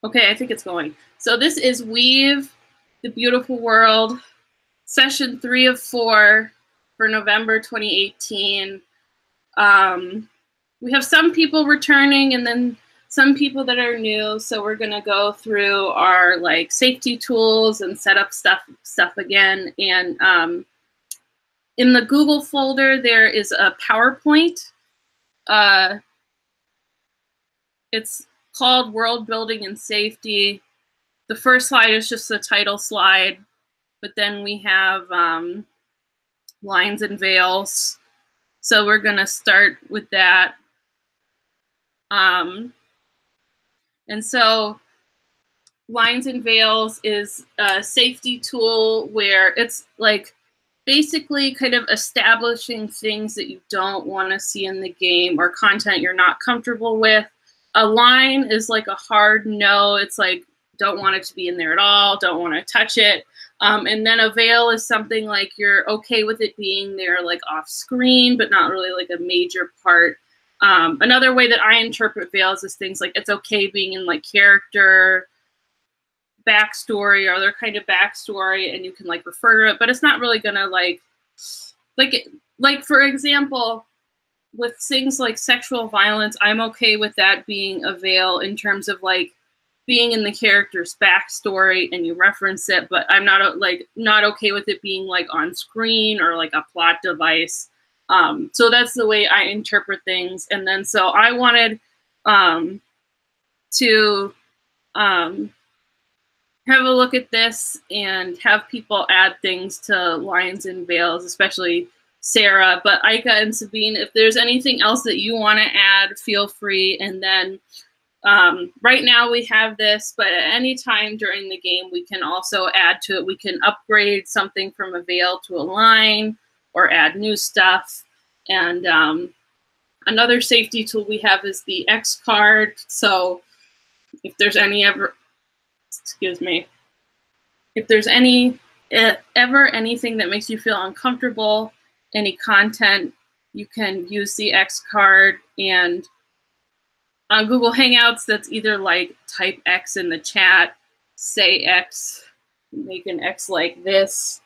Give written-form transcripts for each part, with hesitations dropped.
Okay, I think it's going. So this is Weave, the Beautiful World, session 3 of 4 for November 2018. We have some people returning and then some people that are new. So we're gonna go through our like safety tools and set up stuff again. And in the Google folder, there is a PowerPoint. It's called World Building and Safety. The first slide is just the title slide, but then we have lines and veils. So we're gonna start with that. And so lines and veils is a safety tool where it's like basically kind of establishing things that you don't want to see in the game or content you're not comfortable with. A line is like a hard no. It's like, don't want it to be in there at all, don't want to touch it. And then a veil is something like you're okay with it being there like off screen, but not really like a major part. Another way that I interpret veils is things like it's okay being in like character, backstory, or other kind of backstory, and you can like refer to it, but it's not really gonna like for example, with things like sexual violence, I'm okay with that being a veil in terms of like being in the character's backstory and you reference it, but I'm not okay with it being like on screen or like a plot device. So that's the way I interpret things. And then so I wanted to have a look at this and have people add things to lines and veils, especially Sarah, but Aika and Sabine, if there's anything else that you want to add, feel free. And then right now we have this, but at any time during the game, we can also add to it. We can upgrade something from a veil to a line or add new stuff. And another safety tool we have is the X card. So if there's if there's ever anything that makes you feel uncomfortable, any content, you can use the X card. And on Google Hangouts, that's either like type X in the chat, say X, make an X like this.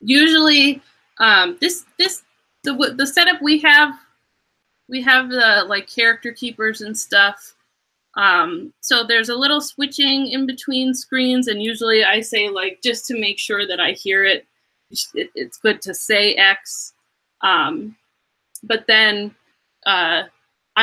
Usually, the setup we have the like character keepers and stuff. So there's a little switching in between screens, and usually I say like, just to make sure that I hear it, it's good to say X. But then I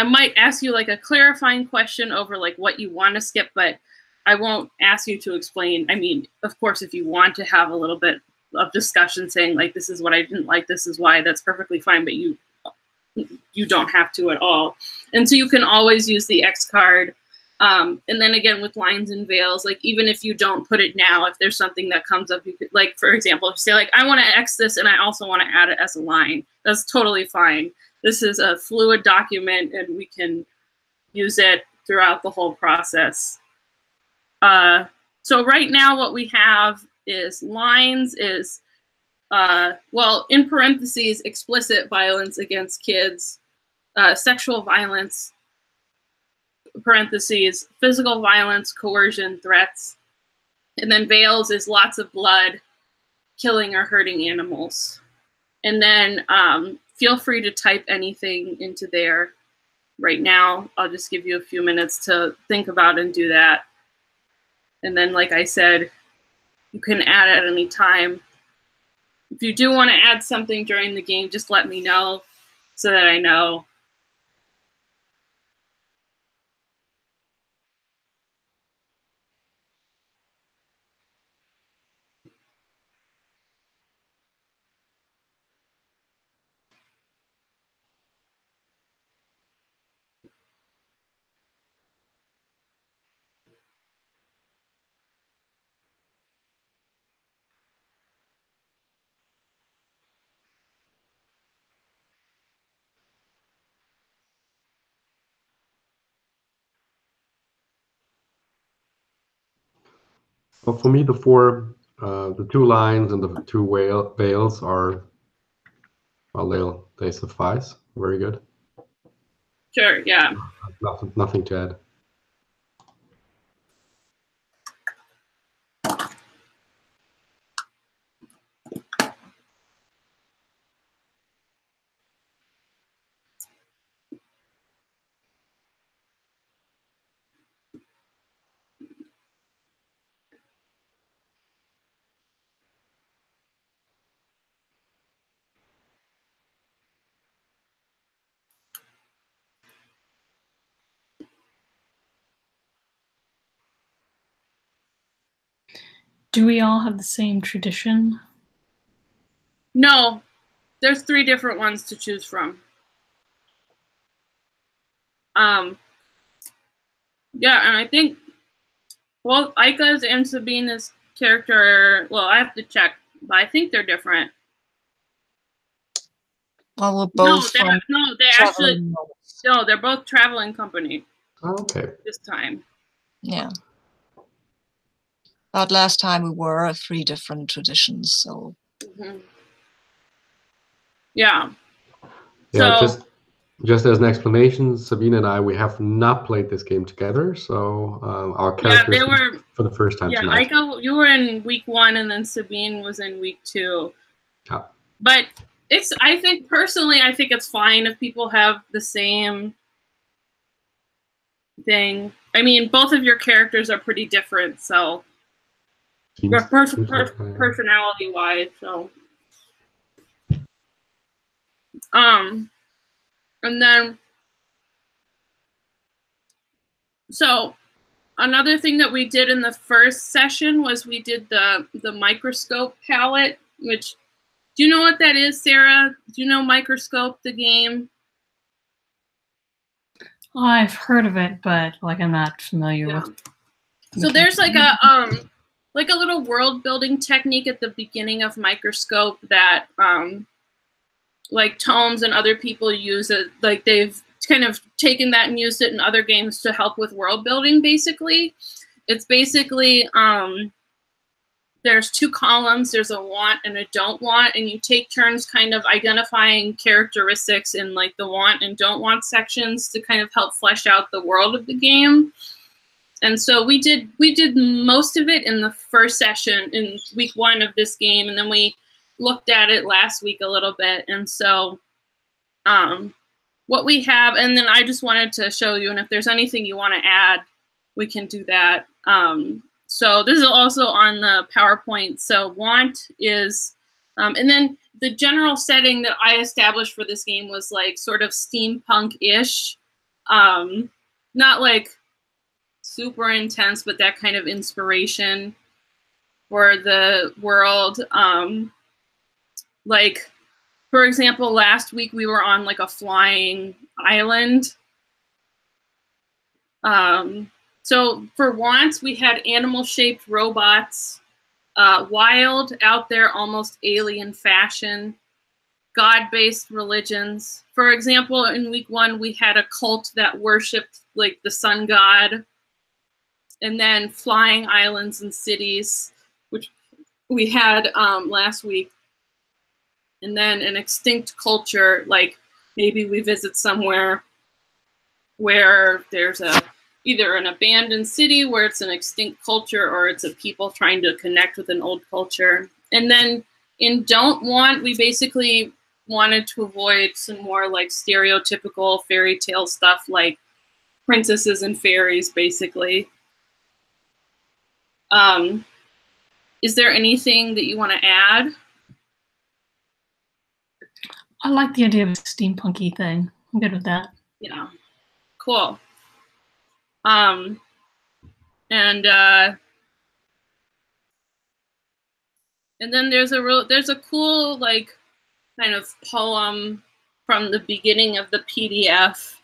might ask you like a clarifying question over like what you want to skip, but I won't ask you to explain. I mean, of course, if you want to have a little bit of discussion saying like, this is what I didn't like, this is why, that's perfectly fine, but you don't have to at all. And so you can always use the X card. And then again, with lines and veils, like even if you don't put it now, if there's something that comes up, you could, like, for example, say like, I want to X this and I also want to add it as a line. That's totally fine. This is a fluid document and we can use it throughout the whole process. So right now what we have is lines is, well, in parentheses, explicit violence against kids, sexual violence, parentheses, physical violence, coercion, threats. And then veils is lots of blood, killing or hurting animals. And then feel free to type anything into there right now. I'll just give you a few minutes to think about and do that. And then, like I said, you can add at any time. If you do want to add something during the game, just let me know so that I know. Well, for me, the two lines and the two veils are, well, they suffice. Very good. Sure, yeah. Nothing to add. Do we all have the same tradition? No, there's 3 different ones to choose from. Yeah, and I think both Aika's and Sabina's character, well, I have to check, but I think they're different. Well, we're both they're both traveling company. Oh, okay. This time. Yeah. But last time we were 3 different traditions, so. Yeah. Yeah, so, just as an explanation, Sabina and I, we have not played this game together, so our characters they were for the first time tonight. Aika, you were in week 1, and then Sabine was in week 2. Yeah. But I think it's fine if people have the same thing. I mean, both of your characters are pretty different, so personality-wise, so. And then, so another thing that we did in the first session was we did the microscope palette, which, do you know what that is, Sarah? Do you know Microscope, the game? I've heard of it, but like I'm not familiar with. So there's like a little world building technique at the beginning of Microscope that like Tomes and other people use it. Like they've kind of taken that and used it in other games to help with world building. Basically, it's basically there's 2 columns. There's a want and a don't want, and you take turns kind of identifying characteristics in like the want and don't want sections to kind of help flesh out the world of the game. And so we did most of it in the first session in week 1 of this game, and then we looked at it last week a little bit. And so what we have, and then I just wanted to show you, and if there's anything you want to add, we can do that. So this is also on the PowerPoint. So want is, and then the general setting that I established for this game was like sort of steampunk-ish, not like super intense, but that kind of inspiration for the world. Like, for example, last week we were on like a flying island. So for wants, we had animal-shaped robots, wild, out there, almost alien fashion, God-based religions. For example, in week 1, we had a cult that worshipped like the sun god, and then flying islands and cities, which we had last week. And then an extinct culture, like maybe we visit somewhere where there's either an abandoned city where it's an extinct culture, or it's a people trying to connect with an old culture. And then in don't want, we basically wanted to avoid some more like stereotypical fairy tale stuff, like princesses and fairies, basically. Is there anything that you want to add? I like the idea of a steampunky thing. I'm good with that. Yeah, cool. And then there's a cool like kind of poem from the beginning of the PDF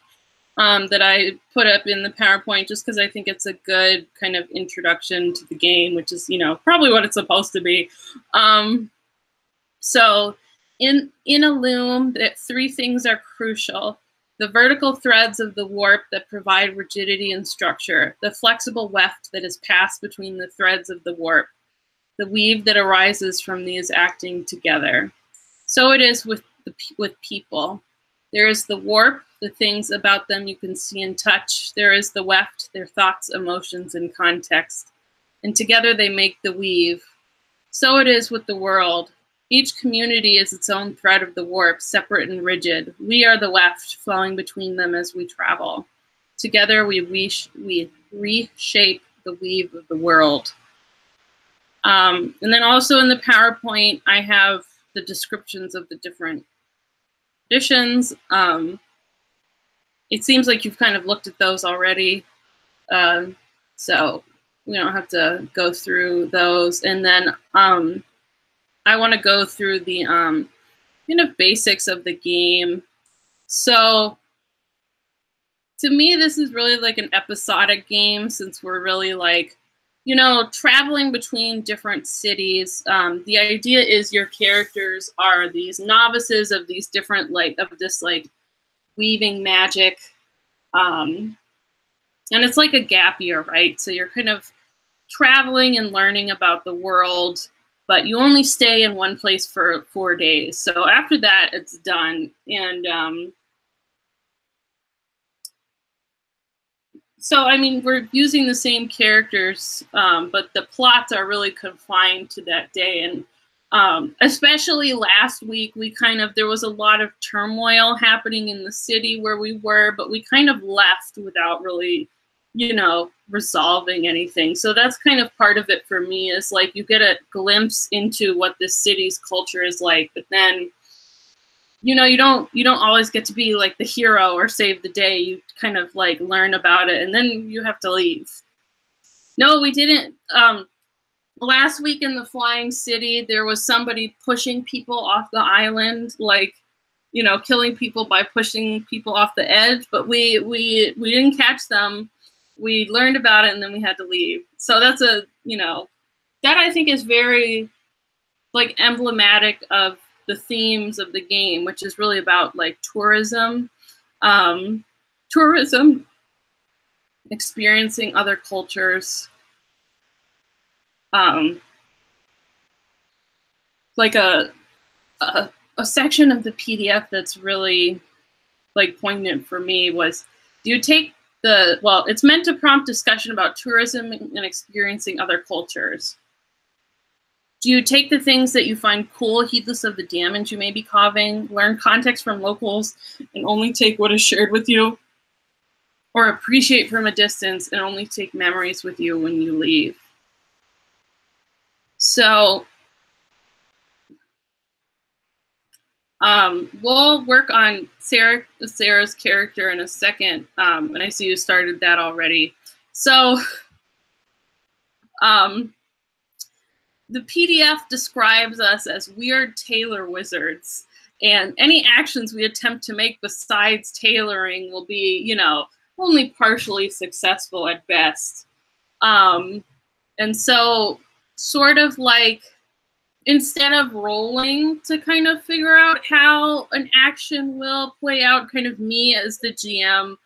that I put up in the PowerPoint just because I think it's a good kind of introduction to the game, which is, you know, probably what it's supposed to be. So in a loom, that 3 things are crucial: the vertical threads of the warp that provide rigidity and structure, the flexible weft that is passed between the threads of the warp, the weave that arises from these acting together. So it is with people. There is the warp, the things about them you can see and touch. There is the weft, their thoughts, emotions, and context. And together they make the weave. So it is with the world. Each community is its own thread of the warp, separate and rigid. We are the weft, flowing between them as we travel. Together we reshape the weave of the world. And then also in the PowerPoint, I have the descriptions of the different editions. It seems like you've kind of looked at those already. So don't have to go through those. And then I want to go through the kind of basics of the game. So to me, this is really like an episodic game, since we're really like, traveling between different cities. The idea is your characters are these novices of these different, of this weaving magic. And it's like a gap year, right? So you're kind of traveling and learning about the world, but you only stay in one place for 4 days. So after that, it's done. And so, I mean, we're using the same characters, but the plots are really confined to that day. And especially last week, there was a lot of turmoil happening in the city where we were, but we kind of left without really, resolving anything. So that's kind of part of it for me, is like you get a glimpse into what this city's culture is like, but then, you don't always get to be like the hero or save the day. You kind of learn about it and then you have to leave. No, we didn't. Last week in the Flying City, there was somebody pushing people off the island, killing people by pushing people off the edge, but we didn't catch them. We learned about it and then we had to leave. So that's that I think is very emblematic of the themes of the game, which is really about tourism, experiencing other cultures, a section of the PDF that's really poignant for me was, do you take it's meant to prompt discussion about tourism and experiencing other cultures. Do you take the things that you find cool, heedless of the damage you may be causing, learn context from locals, and only take what is shared with you? Or appreciate from a distance and only take memories with you when you leave? So we'll work on Sarah's character in a second, and I see you started that already. So the PDF describes us as weird tailor wizards, and any actions we attempt to make besides tailoring will be, only partially successful at best. And so sort of instead of rolling to kind of figure out how an action will play out, kind of me as the GM.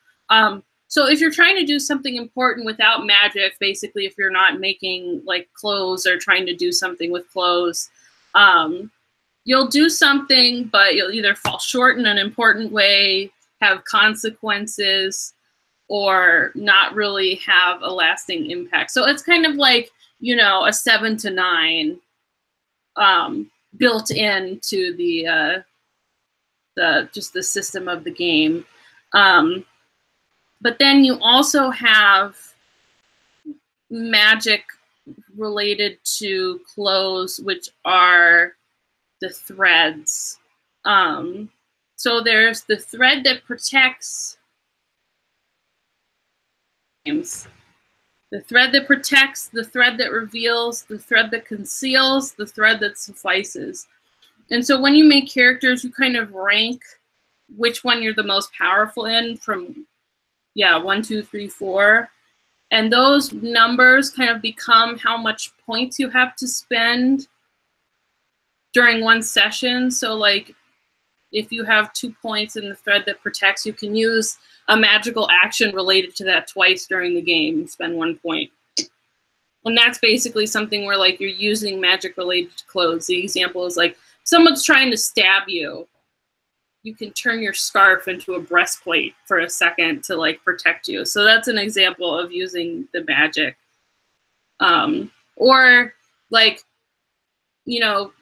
So if you're trying to do something important without magic, basically if you're not making clothes or trying to do something with clothes, you'll do something, but you'll either fall short in an important way, have consequences, or not really have a lasting impact. So it's kind of a 7 to 9. Built into the system of the game. But then you also have magic related to clothes, which are the threads. So there's the thread that protects. The thread that protects, the thread that reveals, the thread that conceals, the thread that suffices. And so when you make characters, you kind of rank which one you're the most powerful in from, 1, 2, 3, 4. And those numbers kind of become how much points you have to spend during one session. So if you have 2 points in the thread that protects, you can use a magical action related to that twice during the game and spend 1 point. And that's basically something where you're using magic related to clothes. The example is someone's trying to stab you. You can turn your scarf into a breastplate for a second to protect you. So that's an example of using the magic. Or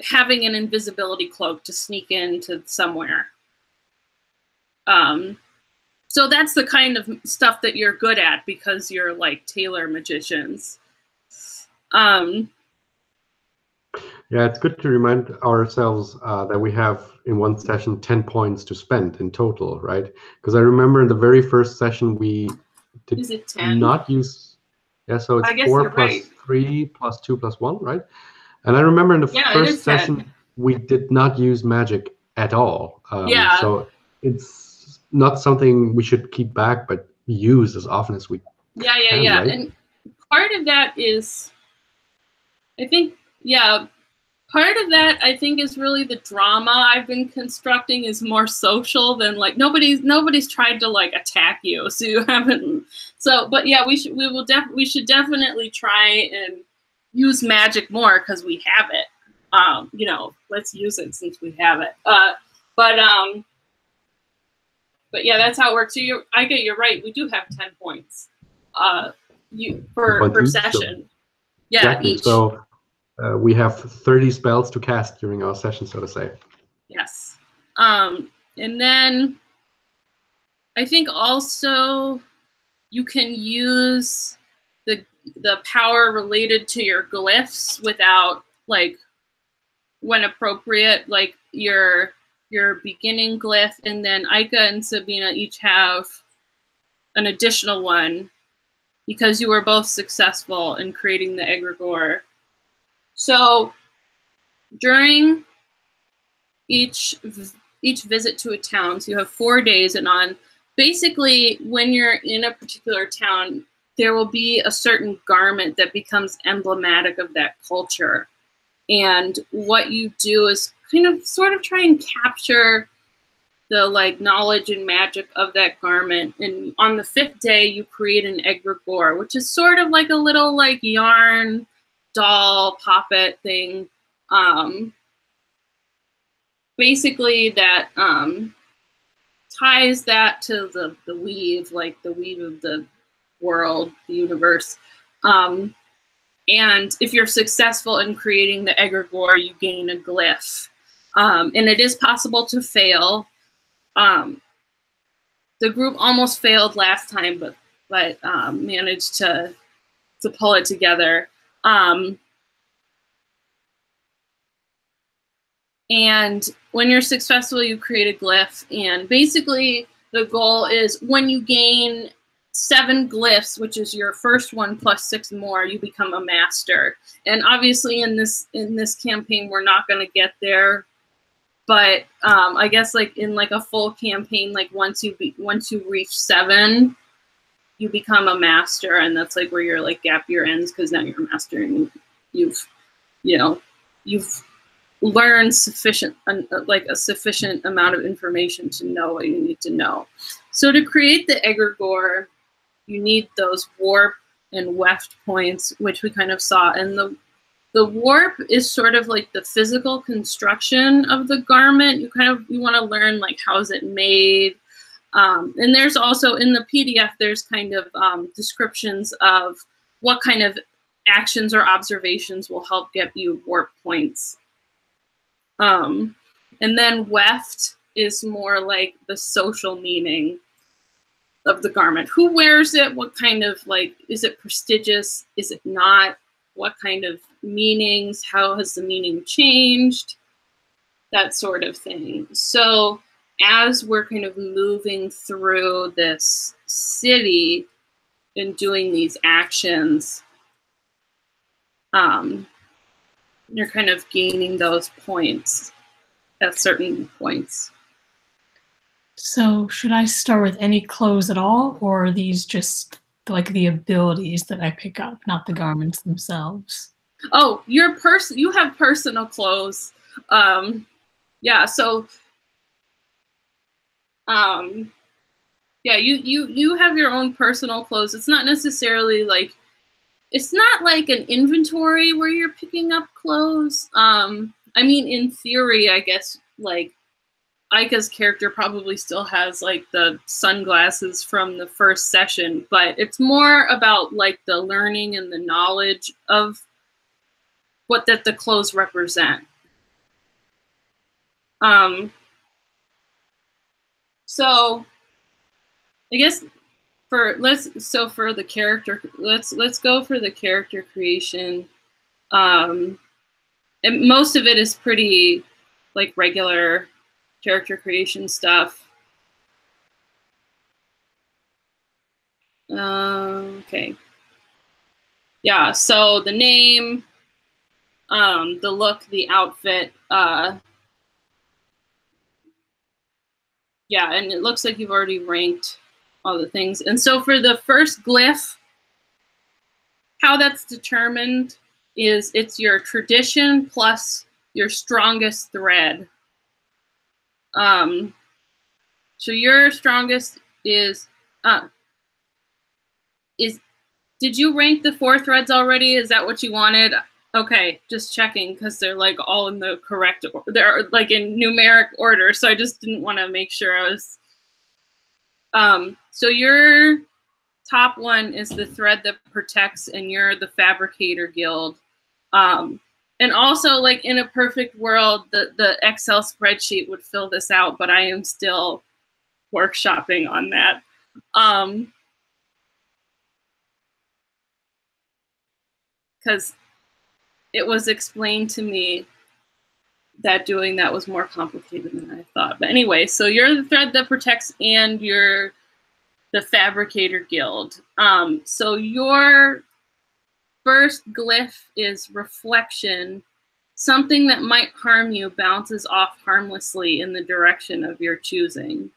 having an invisibility cloak to sneak into somewhere. So that's the kind of stuff that you're good at because you're tailor magicians. Yeah, it's good to remind ourselves that we have in one session 10 points to spend in total, right? Because I remember in the very first session we did Is it 10? not use. Yeah, so it's I guess 4 you're plus right. 3 plus 2 plus 1, right? And I remember in the Yeah, it first is 10. session, we did not use magic at all. Yeah. So it's not something we should keep back, but use as often as we can, right? And part of that is, I think, part of that I think is really the drama I've been constructing is more social than like nobody's tried to like attack you, so you haven't. So, but yeah, we should definitely try and use magic more because we have it. You know, let's use it since we have it. But yeah, that's how it works. So you're right. We do have 10 points. Per session. So, yeah, exactly. each. So we have 30 spells to cast during our session, so to say. Yes. And then I think also you can use the power related to your glyphs without like when appropriate, like your beginning glyph, and then Aika and Sabina each have an additional one because you were both successful in creating the egregore. So during each visit to a town, so you have 4 days, and on basically when you're in a particular town, there will be a certain garment that becomes emblematic of that culture. And what you do is kind of sort of try and capture the like knowledge and magic of that garment. And on the 5th day, you create an egregore, which is sort of like a little like yarn doll poppet thing. Basically that ties that to the weave, like the weave of the world, the universe. And if you're successful in creating the egregore, you gain a glyph. And it is possible to fail. The group almost failed last time, but managed to pull it together. And when you're successful, you create a glyph. And basically, the goal is when you gain 7 glyphs, which is your first one plus 6 more, you become a master. And obviously, in this campaign, we're not going to get there. But I guess like in like a full campaign, like once you reach 7, you become a master, and that's like where your like gap year ends because now you're a master and you've learn sufficient amount of information to know what you need to know. So to create the egregore, you need those warp and weft points, which we kind of saw. And the warp is sort of like the physical construction of the garment. You want to learn like how is it made. And there's also in the PDF, there's kind of descriptions of what kind of actions or observations will help get you warp points. And then weft is more like the social meaning of the garment. Who wears it? What kind of like, is it prestigious? Is it not? What kind of meanings? How has the meaning changed? That sort of thing. So as we're kind of moving through this city and doing these actions, you're kind of gaining those points at certain points. So should I start with any clothes at all, or are these just like the abilities that I pick up, not the garments themselves? Oh, you have personal clothes. Yeah, so yeah, you have your own personal clothes. It's not necessarily like, it's not like an inventory where you're picking up clothes. I mean, in theory, I guess, like, Aika's character probably still has, like, the sunglasses from the first session, but it's more about, like, the learning and the knowledge of what that the clothes represent. So, I guess for the character, let's go for the character creation. And most of it is pretty like regular character creation stuff. Okay. Yeah, so the name, the look, the outfit, yeah, and it looks like you've already ranked all the things. And so for the first glyph, how that's determined is it's your tradition plus your strongest thread. So your strongest is did you rank the 4 threads already? Is that what you wanted? Okay, just checking because they're like all in the correct, they're like in numeric order. So I just didn't want to make sure I was. So your top one is the thread that protects, and you're the Fabricator Guild. And also, like in a perfect world, the Excel spreadsheet would fill this out, but I am still workshopping on that. Because it was explained to me that doing that was more complicated than I thought. But anyway, so you're the thread that protects, and you're the Fabricator Guild. So your first glyph is reflection. Something that might harm you bounces off harmlessly in the direction of your choosing.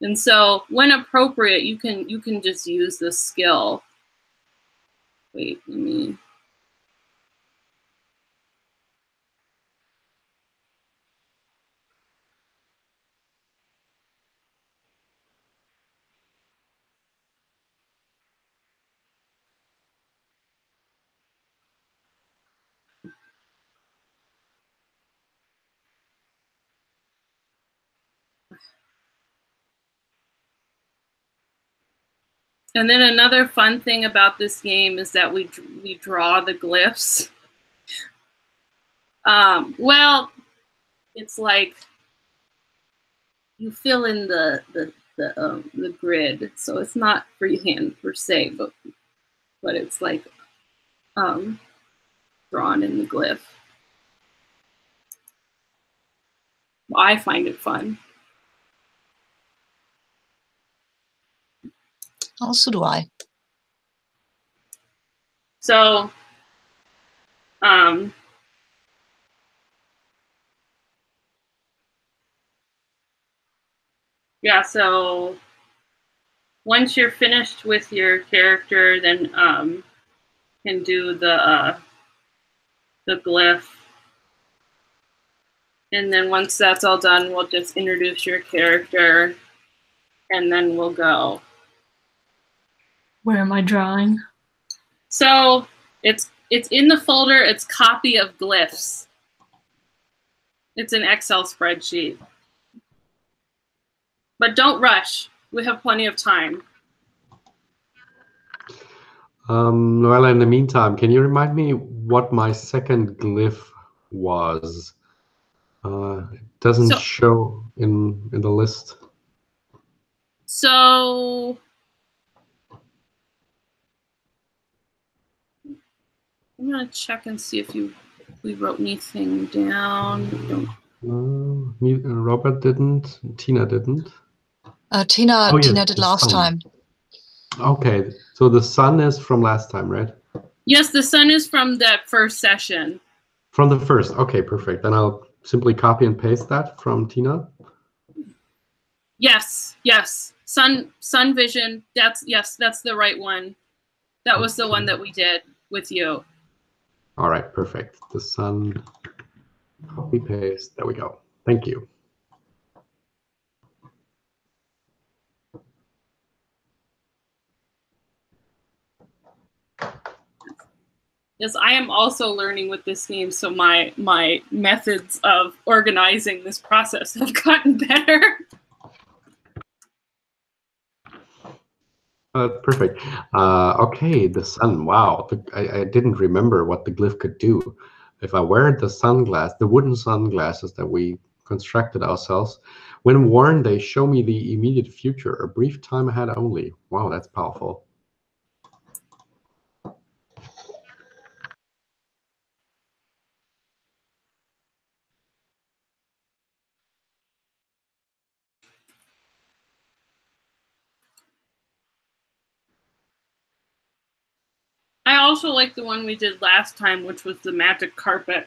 And so when appropriate, you can just use this skill. Wait, let me. And then another fun thing about this game is that we draw the glyphs. Well, it's like you fill in the grid, so it's not freehand per se, but it's like drawn in the glyph. I find it fun. Also do I. So, yeah, so once you're finished with your character, then can do the glyph. And then once that's all done, we'll just introduce your character, and then we'll go. Where am I drawing? So it's in the folder. It's copy of glyphs. It's an Excel spreadsheet. But don't rush. We have plenty of time. Noella, in the meantime, can you remind me what my second glyph was? It doesn't show in the list. So I'm gonna check and see if we wrote anything down. No, Robert didn't. Tina didn't. Tina did last time. Okay, so the sun is from last time, right? Yes, the sun is from that first session. From the first. Okay, perfect. Then I'll simply copy and paste that from Tina. Yes, yes. Sun vision. That's the right one. That was the one that we did with you. All right, perfect. The sun, copy paste. There we go. Thank you. Yes, I am also learning with this game, so my methods of organizing this process have gotten better. Perfect. Okay, the sun. Wow, I didn't remember what the glyph could do. If I wear the wooden sunglasses that we constructed ourselves, when worn, they show me the immediate future, a brief time ahead only. Wow, that's powerful. I also like the one we did last time, which was the magic carpet.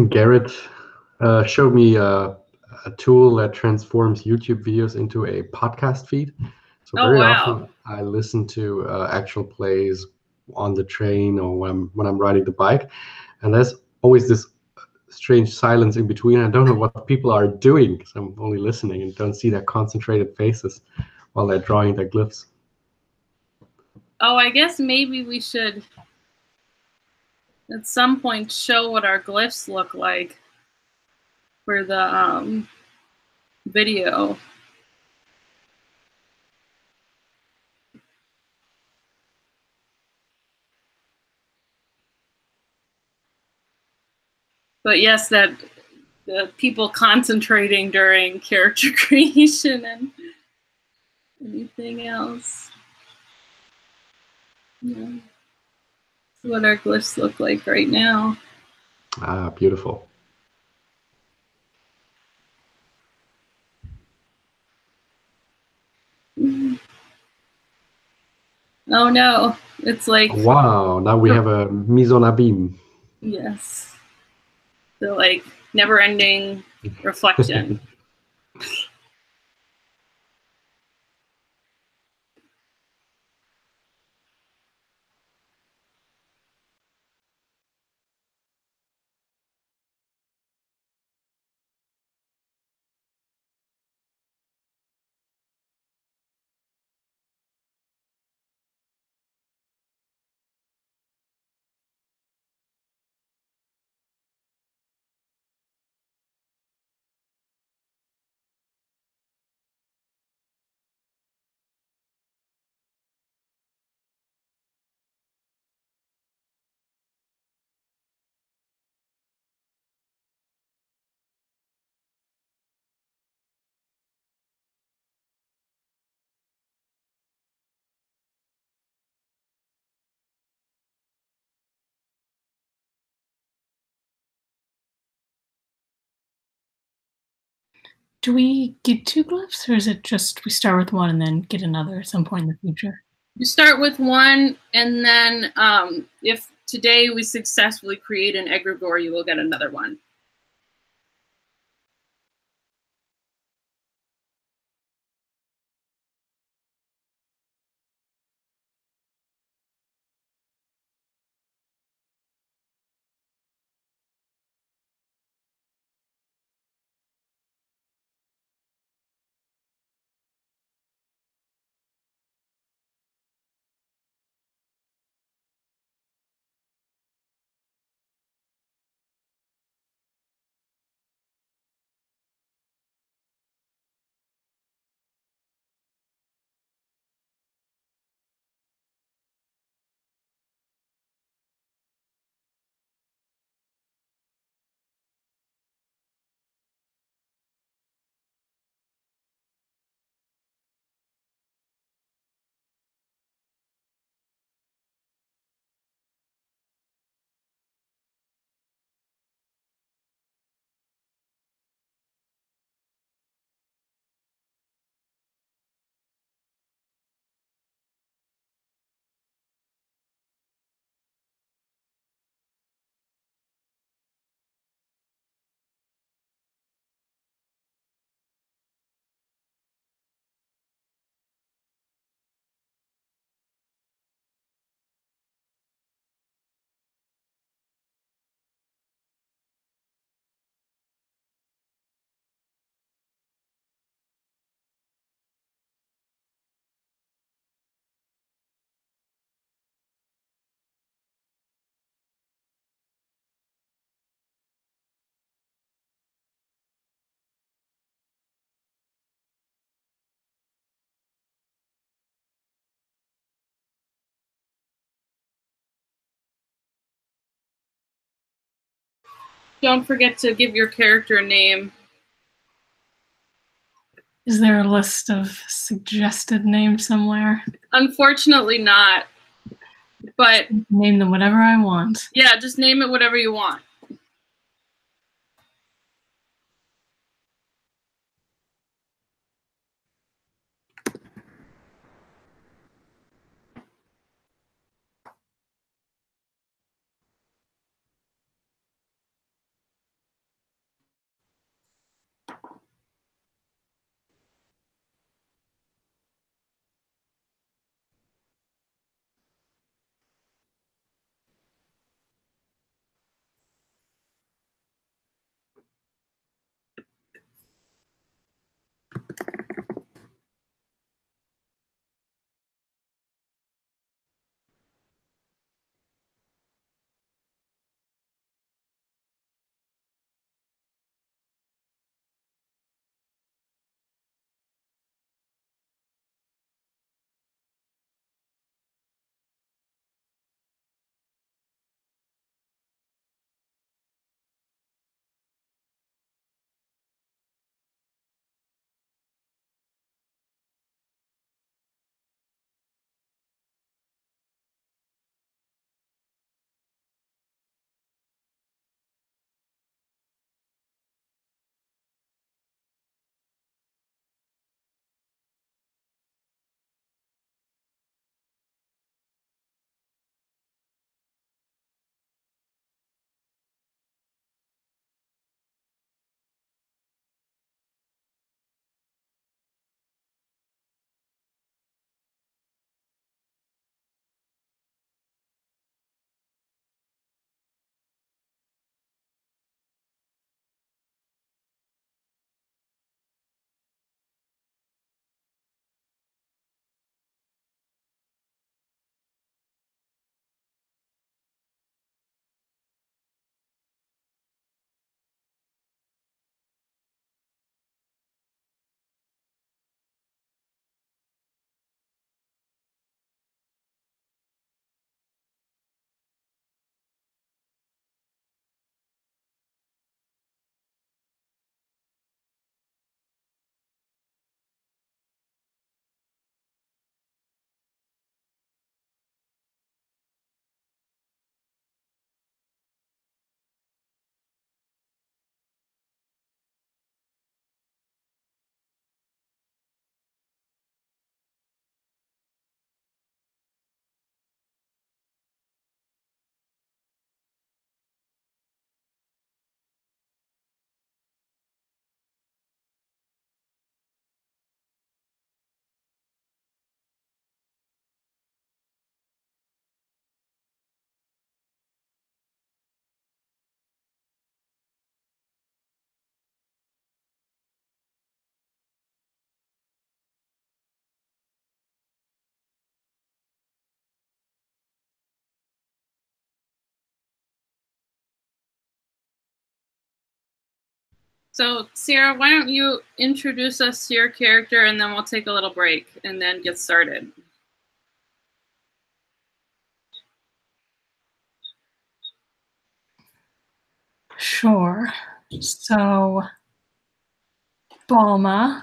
Garrett showed me a tool that transforms YouTube videos into a podcast feed. So Oh, very wow. often I listen to actual plays on the train or when I'm riding the bike, and there's always this strange silence in between. I don't know what people are doing, so I'm only listening and don't see their concentrated faces while they're drawing their glyphs. Oh, I guess maybe we should at some point show what our glyphs look like for the video. But yes, that the people concentrating during character creation and anything else. Yeah. That's what our glyphs look like right now. Ah, beautiful. Oh no, It's like, wow, now we have a mise en abîme. yes, the like never-ending reflection. Do we get 2 glyphs, or is it just we start with 1 and then get another at some point in the future? You start with 1, and then if today we successfully create an egregore, you will get another one. Don't forget to give your character a name. Is there a list of suggested names somewhere? Unfortunately not, but Name them whatever I want. yeah, just name it whatever you want. So, Sarah, why don't you introduce us to your character, and then we'll take a little break and then get started. Sure. So, Balma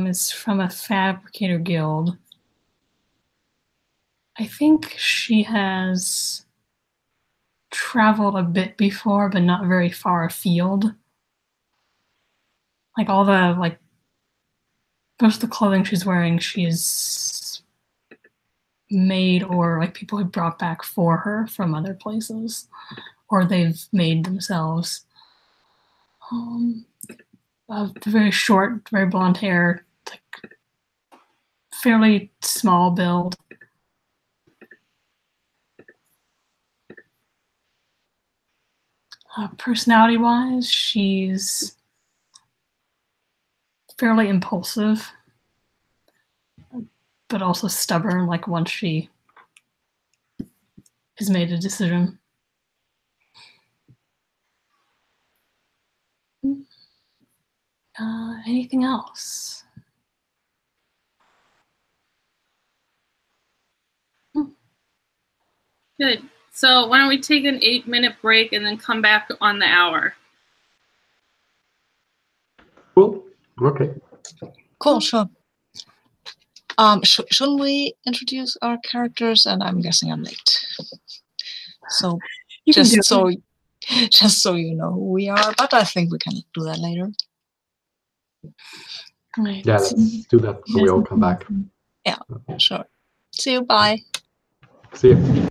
is from a fabricator guild. I think she has traveled a bit before, but not very far afield. Like all the most of the clothing she's wearing, she's made, or like people have brought back for her from other places, or they've made themselves. Very short, very blonde hair, like fairly small build. Personality-wise, she's fairly impulsive, but also stubborn, like once she has made a decision. Anything else? Good. So why don't we take an 8-minute break and then come back on the hour? Cool. Okay. Cool, sure. Shouldn't we introduce our characters? And I'm guessing I'm late. So just so you know who we are, but I think we can do that later. Right. Yeah, let's do that so we all come back. Yeah, sure. See you. Bye. See you.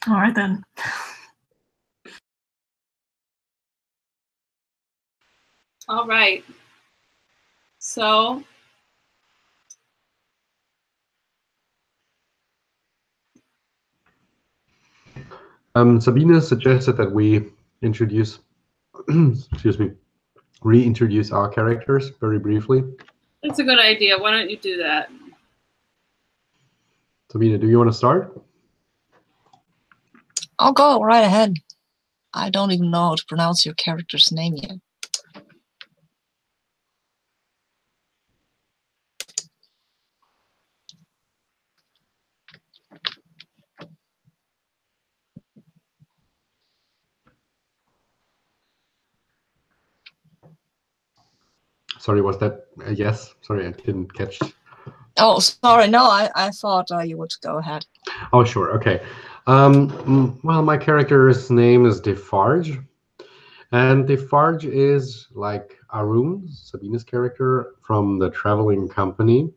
All right then. All right. So Sabine suggested that we introduce, excuse me, reintroduce our characters very briefly. that's a good idea. Why don't you do that? Sabine, do you want to start? I'll go right ahead. I don't even know how to pronounce your character's name yet. Sorry, was that a yes? Sorry, I didn't catch. Oh, sorry. No, I thought you would go ahead. Oh, sure. Okay. Well, my character's name is Defarge. And Defarge is like Arun, Sabine's character, from the traveling company,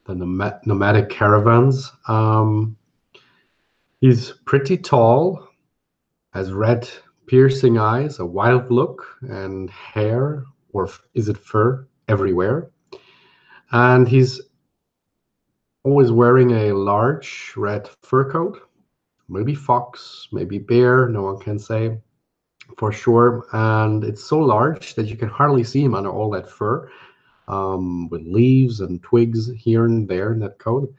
the nomadic caravans. He's pretty tall, has red piercing eyes, a wild look, and hair, or is it fur, everywhere. And he's always wearing a large red fur coat, maybe fox, maybe bear, no one can say for sure. And it's so large that you can hardly see him under all that fur, with leaves and twigs here and there in that coat,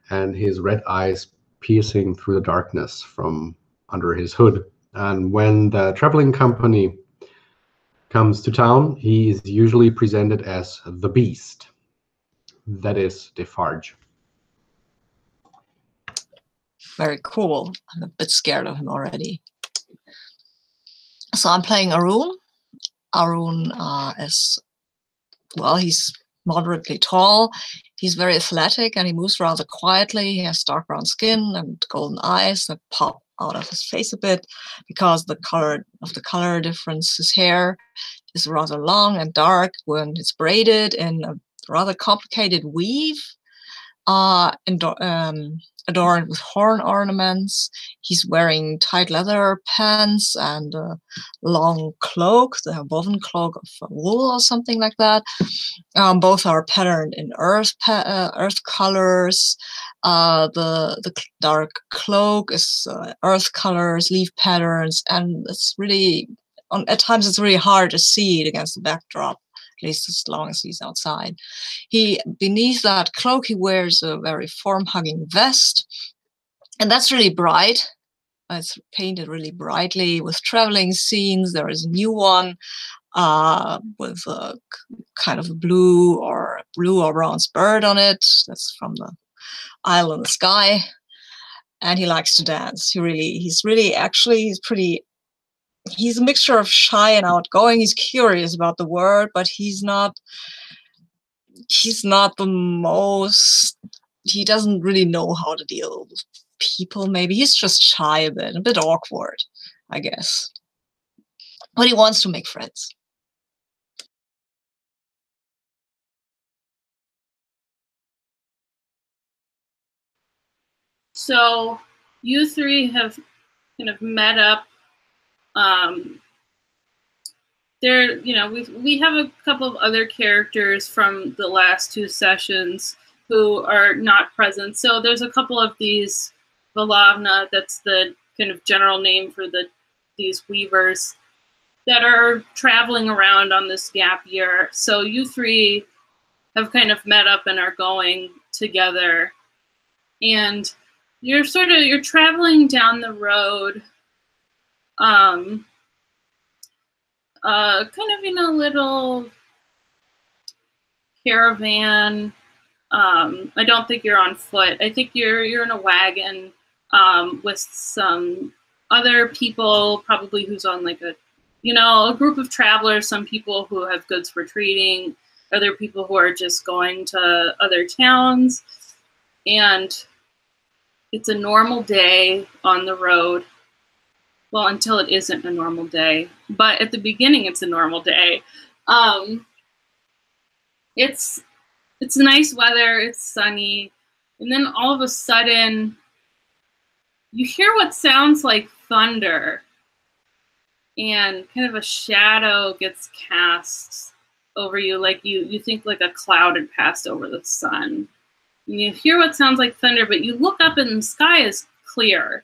and his red eyes piercing through the darkness from under his hood. And when the traveling company comes to town, he is usually presented as the Beast. That is Defarge. Very cool. I'm a bit scared of him already. So I'm playing Arun. Arun is, well, he's moderately tall. He's very athletic and he moves rather quietly. He has dark brown skin and golden eyes that pop out of his face a bit because the color difference. His hair is rather long and dark when it's braided in a rather complicated weave, adorned with horn ornaments. He's wearing tight leather pants and a long cloak, the woven cloak of wool or something like that. Both are patterned in earth colors. The dark cloak is earth colors, leaf patterns, and it's really, at times it's really hard to see it against the backdrop, at least as long as he's outside. Beneath that cloak, he wears a very form-hugging vest, and that's really bright. It's painted really brightly with traveling scenes. There is a new one with a kind of a blue or bronze bird on it. That's from the Isle in the Sky. And he likes to dance. He's a mixture of shy and outgoing. He's curious about the world, but he's not the most, he doesn't really know how to deal with people. Maybe he's just shy a bit awkward, I guess. But he wants to make friends. So you three have kind of met up. We have a couple of other characters from the last two sessions who are not present. So there's a couple of these, Valavna, that's the kind of general name for these weavers, that are traveling around on this gap year. So you three have kind of met up and are going together. And you're traveling down the road, kind of in a little caravan. I don't think you're on foot. I think you're in a wagon with some other people, probably who's on like a group of travelers, some people who have goods for trading, other people who are just going to other towns. And it's a normal day on the road. Well, until it isn't a normal day. But at the beginning, it's a normal day. It's nice weather, it's sunny. And then all of a sudden, you hear what sounds like thunder, and kind of a shadow gets cast over you, like you think like a cloud had passed over the sun. And you hear what sounds like thunder, but you look up and the sky is clear.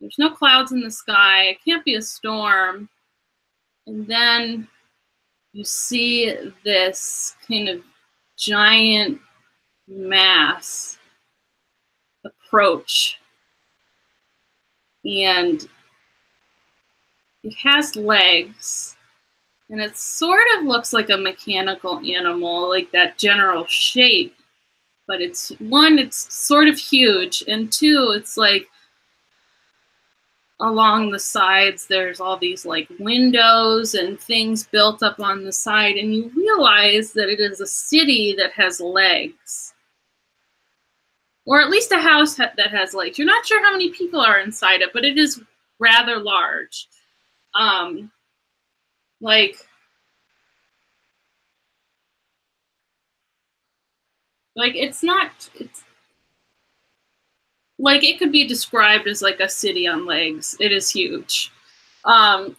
There's no clouds in the sky. It can't be a storm. And then you see this kind of giant mass approach. And it has legs. And it sort of looks like a mechanical animal, like that general shape. But it's, one, it's sort of huge. And two, it's like along the sides, there's all these like windows and things built up on the side. And you realize that it is a city that has legs. Or at least a house that has legs. You're not sure how many people are inside it, but it is rather large. Like it's not, it's like it could be described as like a city on legs. It is huge. And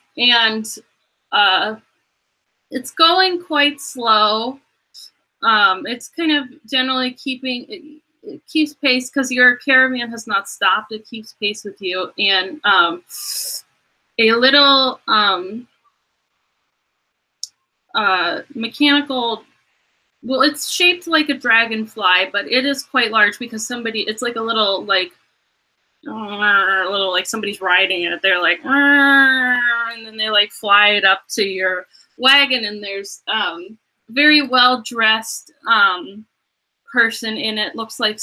it's going quite slow. It's kind of generally keeping, it keeps pace because your caravan has not stopped. It keeps pace with you. And a little mechanical, well, it's shaped like a dragonfly, but it is quite large because somebody, it's like a little like somebody's riding it. They're like, and then they like fly it up to your wagon, and there's very well dressed person in it. Looks like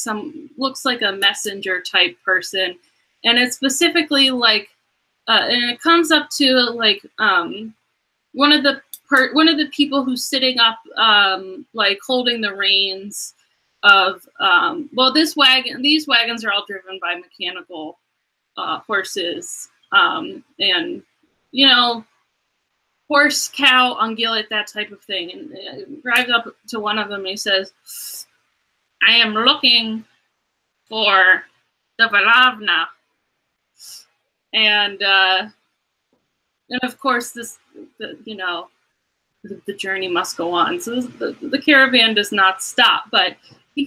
a messenger type person, and it's specifically like, and it comes up to like one of the people who's sitting up, like holding the reins of, well, these wagons are all driven by mechanical horses, and, you know, horse, cow, ungulate, that type of thing. And drives up to one of them and he says, I am looking for the Valavna. And of course, the journey must go on. So the caravan does not stop, but he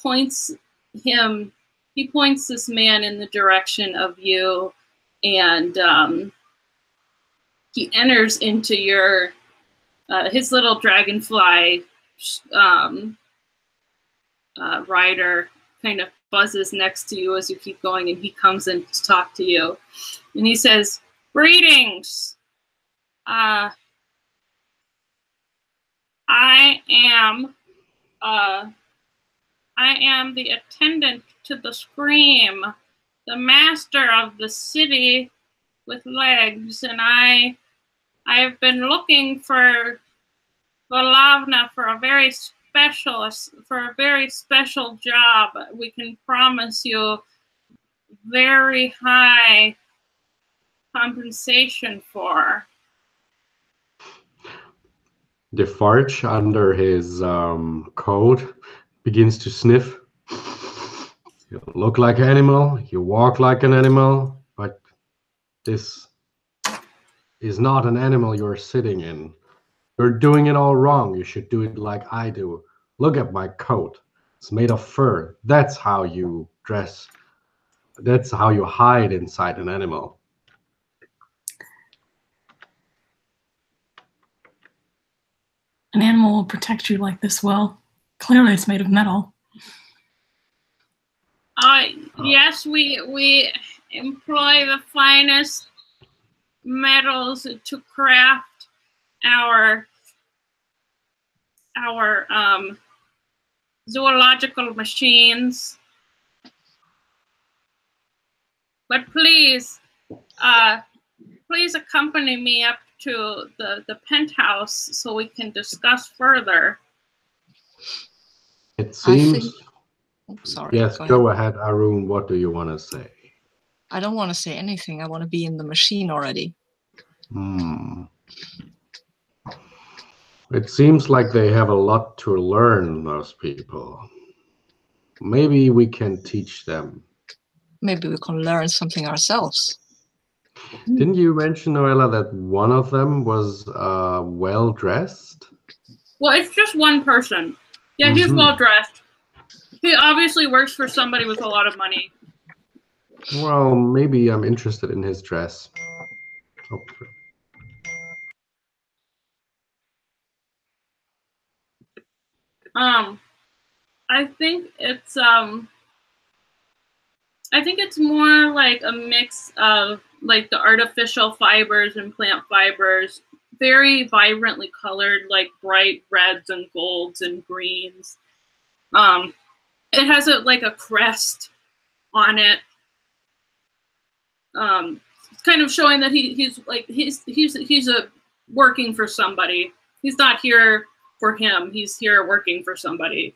points this man in the direction of you, and he enters into your, his little dragonfly rider kind of buzzes next to you as you keep going, and he comes in to talk to you. And he says, greetings. I am the attendant to the Scream, the master of the city with legs, and I have been looking for Valavna for a very special job. We can promise you very high compensation for. Defarge, under his coat, begins to sniff. You look like an animal, you walk like an animal, but this is not an animal you're sitting in. You're doing it all wrong. You should do it like I do. Look at my coat. It's made of fur. That's how you dress. That's how you hide inside an animal. An animal will protect you like this well. Clearly it's made of metal. Yes, we employ the finest metals to craft our zoological machines. But please accompany me up to the penthouse so we can discuss further. It seems... sorry. Yes, go ahead, Arun. What do you want to say? I don't want to say anything. I want to be in the machine already. It seems like they have a lot to learn, those people. Maybe we can teach them. maybe we can learn something ourselves. Didn't you mention, Noella, that one of them was well dressed? Well, it's just one person. Yeah, he's well dressed. He obviously works for somebody with a lot of money. Well, maybe I'm interested in his dress. Hopefully. I think it's more like a mix of like the artificial fibers and plant fibers, very vibrantly colored, like bright reds and golds and greens. It has like a crest on it. It's kind of showing that he's working for somebody. He's not here for him. He's here working for somebody.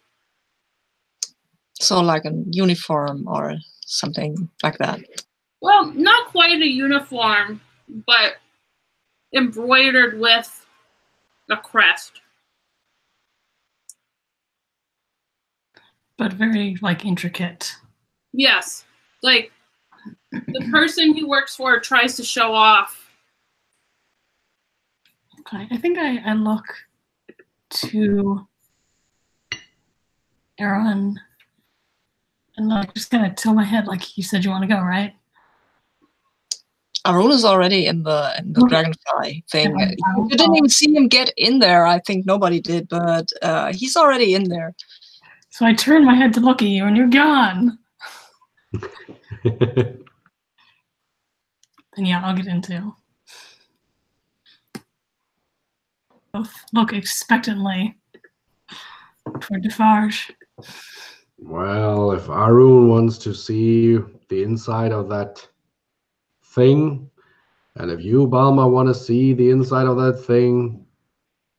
So like a uniform or something like that. Well, not quite a uniform, but embroidered with a crest. But very like intricate. Yes, like the person he works for tries to show off. Okay, I think I look to Aaron and like just kind of tilt my head like you said you want to go, right? Arun is already in the dragonfly thing. You didn't even see him get in there. I think nobody did, but he's already in there. So I turn my head to look at you and you're gone. And yeah, I'll get into. Both look expectantly toward Defarge. Well, if Arun wants to see the inside of that thing, and if you, Balma, want to see the inside of that thing,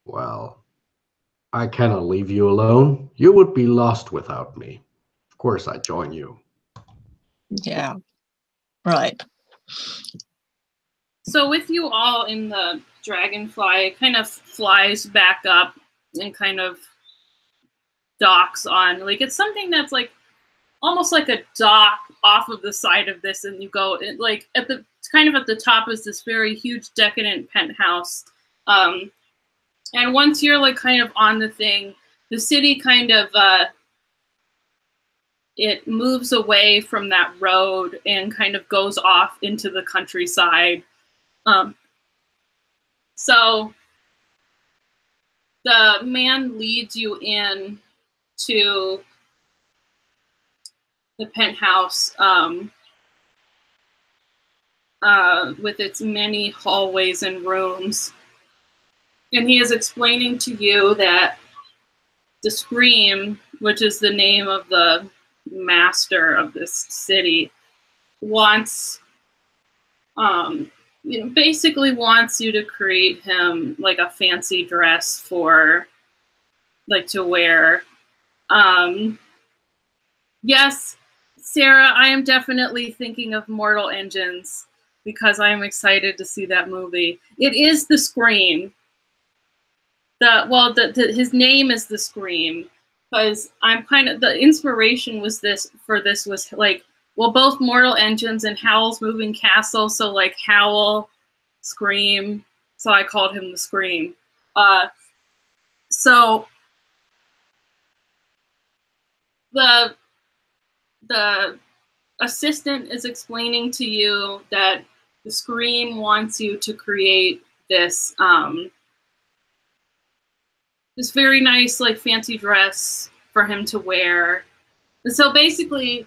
well, I cannot leave you alone. You would be lost without me. Of course, I'd join you. Yeah, right. So with you all in the dragonfly, it kind of flies back up and kind of docks on, like it's something that's like almost like a dock off of the side of this, and you go like at the kind of at the top is this very huge decadent penthouse. And once you're like kind of on the thing, the city kind of it moves away from that road and kind of goes off into the countryside. So the man leads you in to the penthouse with its many hallways and rooms. And he is explaining to you that the Scream, which is the name of the master of this city, wants, basically wants you to create him like a fancy dress for, like, to wear. Yes, Sarah, I am definitely thinking of Mortal Engines because I am excited to see that movie. It is the Scream. His name is the Scream, because I'm kind of, the inspiration was was like, well, both Mortal Engines and Howl's Moving Castle, so like Howl, Scream, so I called him the Scream. So the assistant is explaining to you that the Scream wants you to create this this very nice, like, fancy dress for him to wear. And so basically,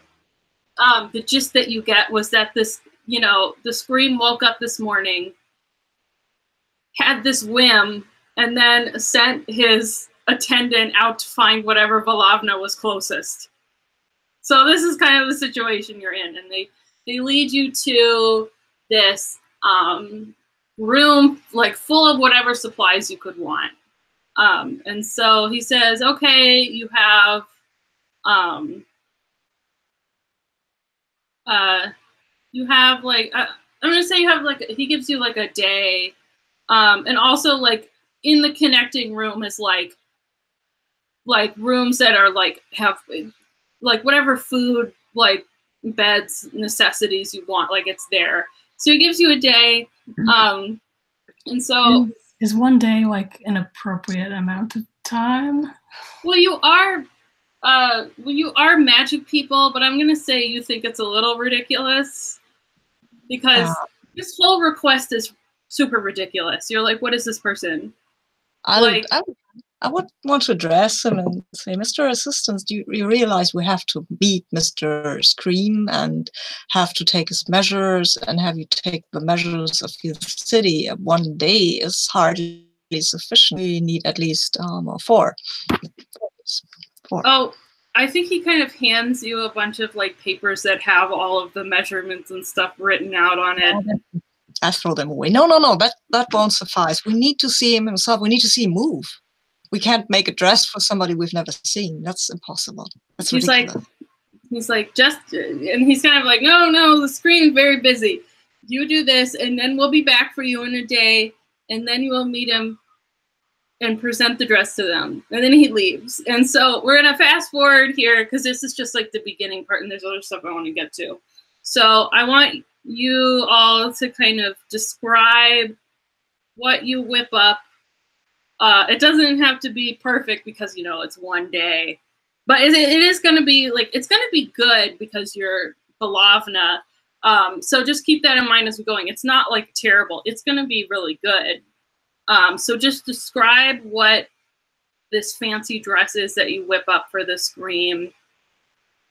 the gist that you get was that this, the Scream woke up this morning, had this whim, and then sent his attendant out to find whatever Valavna was closest. So this is kind of the situation you're in, and they lead you to this room, like, full of whatever supplies you could want. And so he says, okay, you have, like, I'm going to say you have, like, he gives you, like, a day. And also, like, in the connecting room is, like rooms that are, like, have, like, whatever food, like, beds, necessities you want, like it's there. So he gives you a day. And so is 1 day like an appropriate amount of time? Well, you are magic people, but I'm gonna say you think it's a little ridiculous because this whole request is super ridiculous. You're like, what is this person? I would want to address him and say, Mr. Assistant, do you realize we have to beat Mr. Scream and have to take his measures and have you take the measures of your city? 1 day is hardly sufficient. We need at least 4. Oh, I think he kind of hands you a bunch of like papers that have all of the measurements and stuff written out on it. I throw them away. No, that won't suffice. We need to see him himself. We need to see him move. We can't make a dress for somebody we've never seen. That's impossible. That's ridiculous. He's like, and he's kind of like, no, the screen's very busy. You do this, and then we'll be back for you in a day, and then you will meet him and present the dress to them. And then he leaves. And so we're going to fast forward here because this is just like the beginning part, and there's other stuff I want to get to. So I want you all to kind of describe what you whip up. It doesn't have to be perfect because, it's 1 day. But it is going to be, like, it's going to be good because you're Balavna. So just keep that in mind as we're going. It's not, like, terrible. It's going to be really good. So just describe what this fancy dress is that you whip up for the Scream.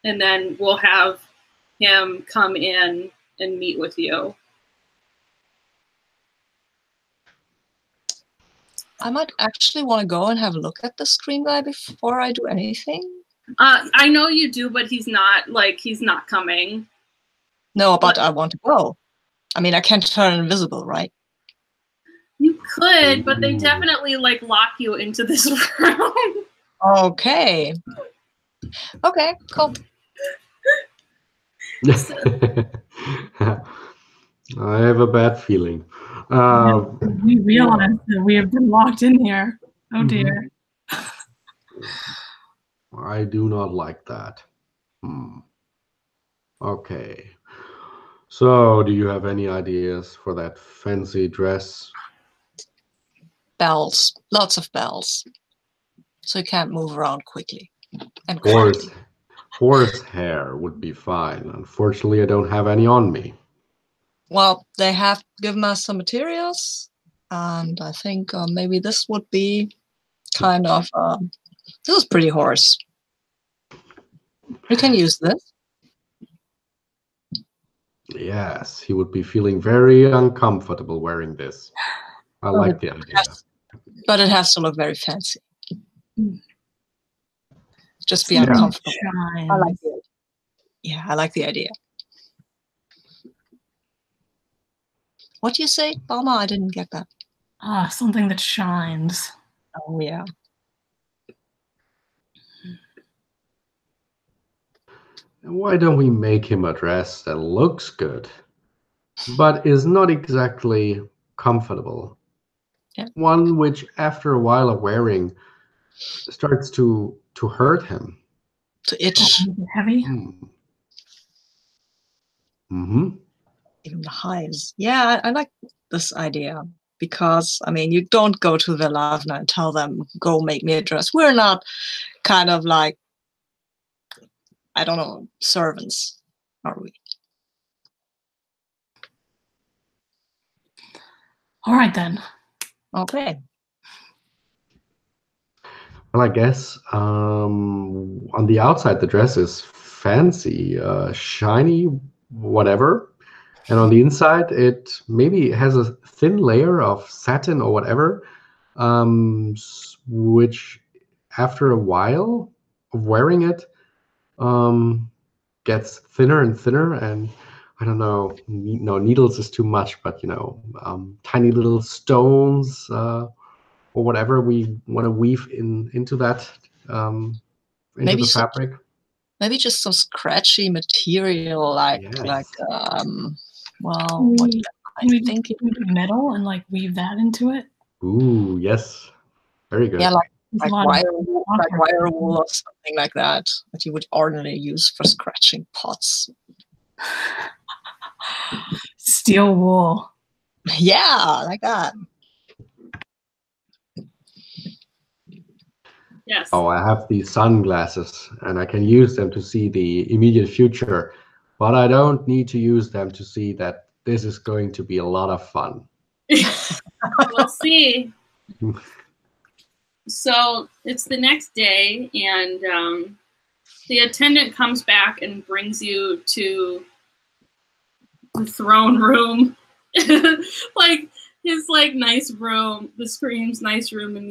And then we'll have him come in and meet with you. I might actually want to go and have a look at the Scream guy before I do anything. I know you do, but he's not coming. No, but I want to go. I mean, I can't turn invisible, right? You could, but they definitely like lock you into this room. Okay. Okay, cool. I have a bad feeling. We realize that we have been locked in here. Oh dear. I do not like that. Okay. So, do you have any ideas for that fancy dress? Bells. Lots of bells. So you can't move around quickly. And horse hair would be fine. Unfortunately, I don't have any on me. Well, they have given us some materials, and I think maybe this would be kind of, this is pretty horse. We can use this. Yes, he would be feeling very uncomfortable wearing this. I like the idea. But it has to look very fancy. Just be uncomfortable. I like it. Yeah, I like the idea. What do you say, Balma? I didn't get that. Something that shines. Oh, yeah. Why don't we make him a dress that looks good, but is not exactly comfortable? Yeah. One which, after a while of wearing, starts to hurt him. To itch. Heavy? Even the hives. Yeah, I like this idea because, I mean, you don't go to the Balavna and tell them, go make me a dress. We're not kind of like, I don't know, servants, are we? All right, then. Okay. Well, I guess on the outside, the dress is fancy, shiny, whatever. And on the inside, it maybe has a thin layer of satin or whatever, which after a while of wearing it, gets thinner and thinner. And I don't know, needles is too much, but, tiny little stones or whatever we want to weave into that, into maybe the fabric. Maybe just some scratchy material, like well, what I think metal and like weave that into it. Ooh, yes, very good. Yeah, like wire wool or something like that you would ordinarily use for scratching pots. steel wool. Yeah, like that. Yes. Oh, I have these sunglasses, and I can use them to see the immediate future, but I don't need to use them to see that this is going to be a lot of fun. We'll see. So it's the next day, and the attendant comes back and brings you to the throne room. Like his like nice room, the Scream's nice room, and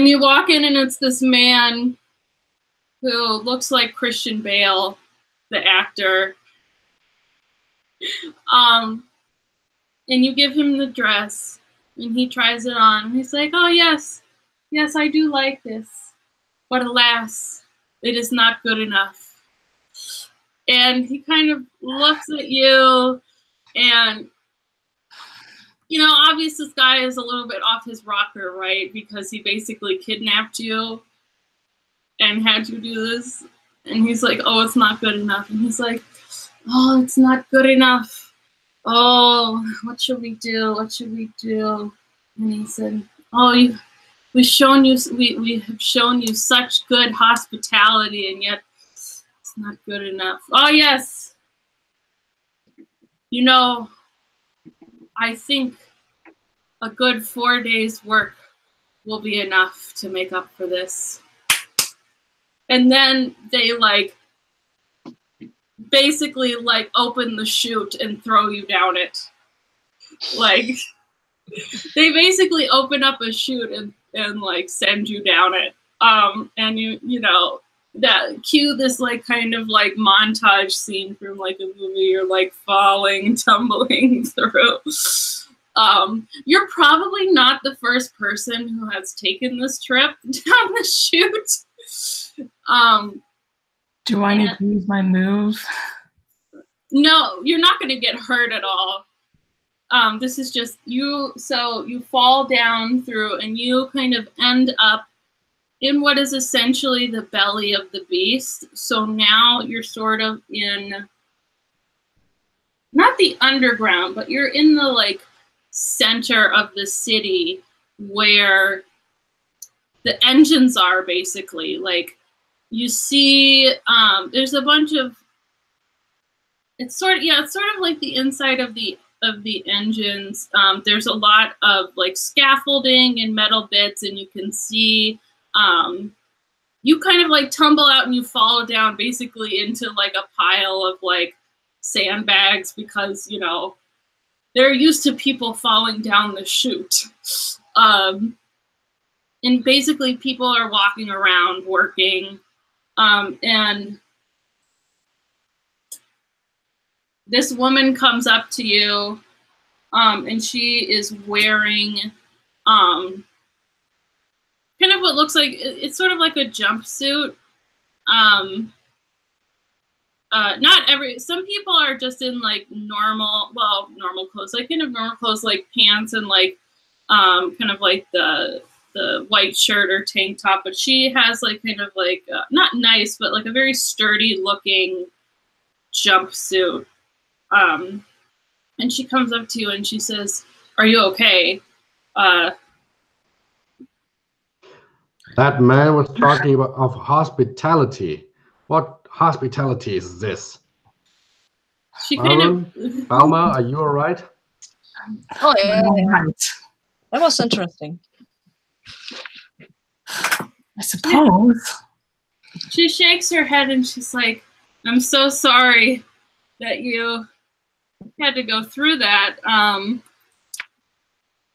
you walk in and it's this man who looks like Christian Bale, the actor. And you give him the dress and he tries it on. He's like, "Oh yes, yes, I do like this, but alas, it is not good enough." And he kind of looks at you, and obviously this guy is a little bit off his rocker, right? Because he basically kidnapped you and had you do this. And he's like, "Oh, it's not good enough." And he's like, "Oh, it's not good enough. Oh, what should we do? What should we do?" And he said, "Oh, we have shown you such good hospitality, and yet it's not good enough. Oh yes, I think a good 4 days' work will be enough to make up for this." And then they basically open the chute and throw you down it. Like they basically open up a chute and send you down it. And that cue this kind of montage scene from a movie. You're falling, tumbling through. You're probably not the first person who has taken this trip down the chute. Do I need to use my move? No, you're not going to get hurt at all. This is just you. So you fall down through and you kind of end up in what is essentially the belly of the beast. So now you're sort of in, not the underground, but you're in the center of the city where the engines are, basically. You see, there's a bunch of, it's sort of like the inside of the engines. There's a lot of scaffolding and metal bits, and you can see, you kind of tumble out and you fall down basically into a pile of sandbags, because they're used to people falling down the chute. And basically people are walking around working, and this woman comes up to you, and she is wearing kind of what looks like, it's sort of like a jumpsuit. Some people are just in normal clothes, kind of normal clothes, pants and kind of the white shirt or tank top, but she has kind of not nice, but a very sturdy looking jumpsuit. And she comes up to you and she says, "Are you okay?" That man was talking of hospitality. What hospitality is this? She kind of... Balma, are you all right? Oh yeah, Right. that was interesting. I suppose. She shakes her head and she's like, "I'm so sorry that you had to go through that.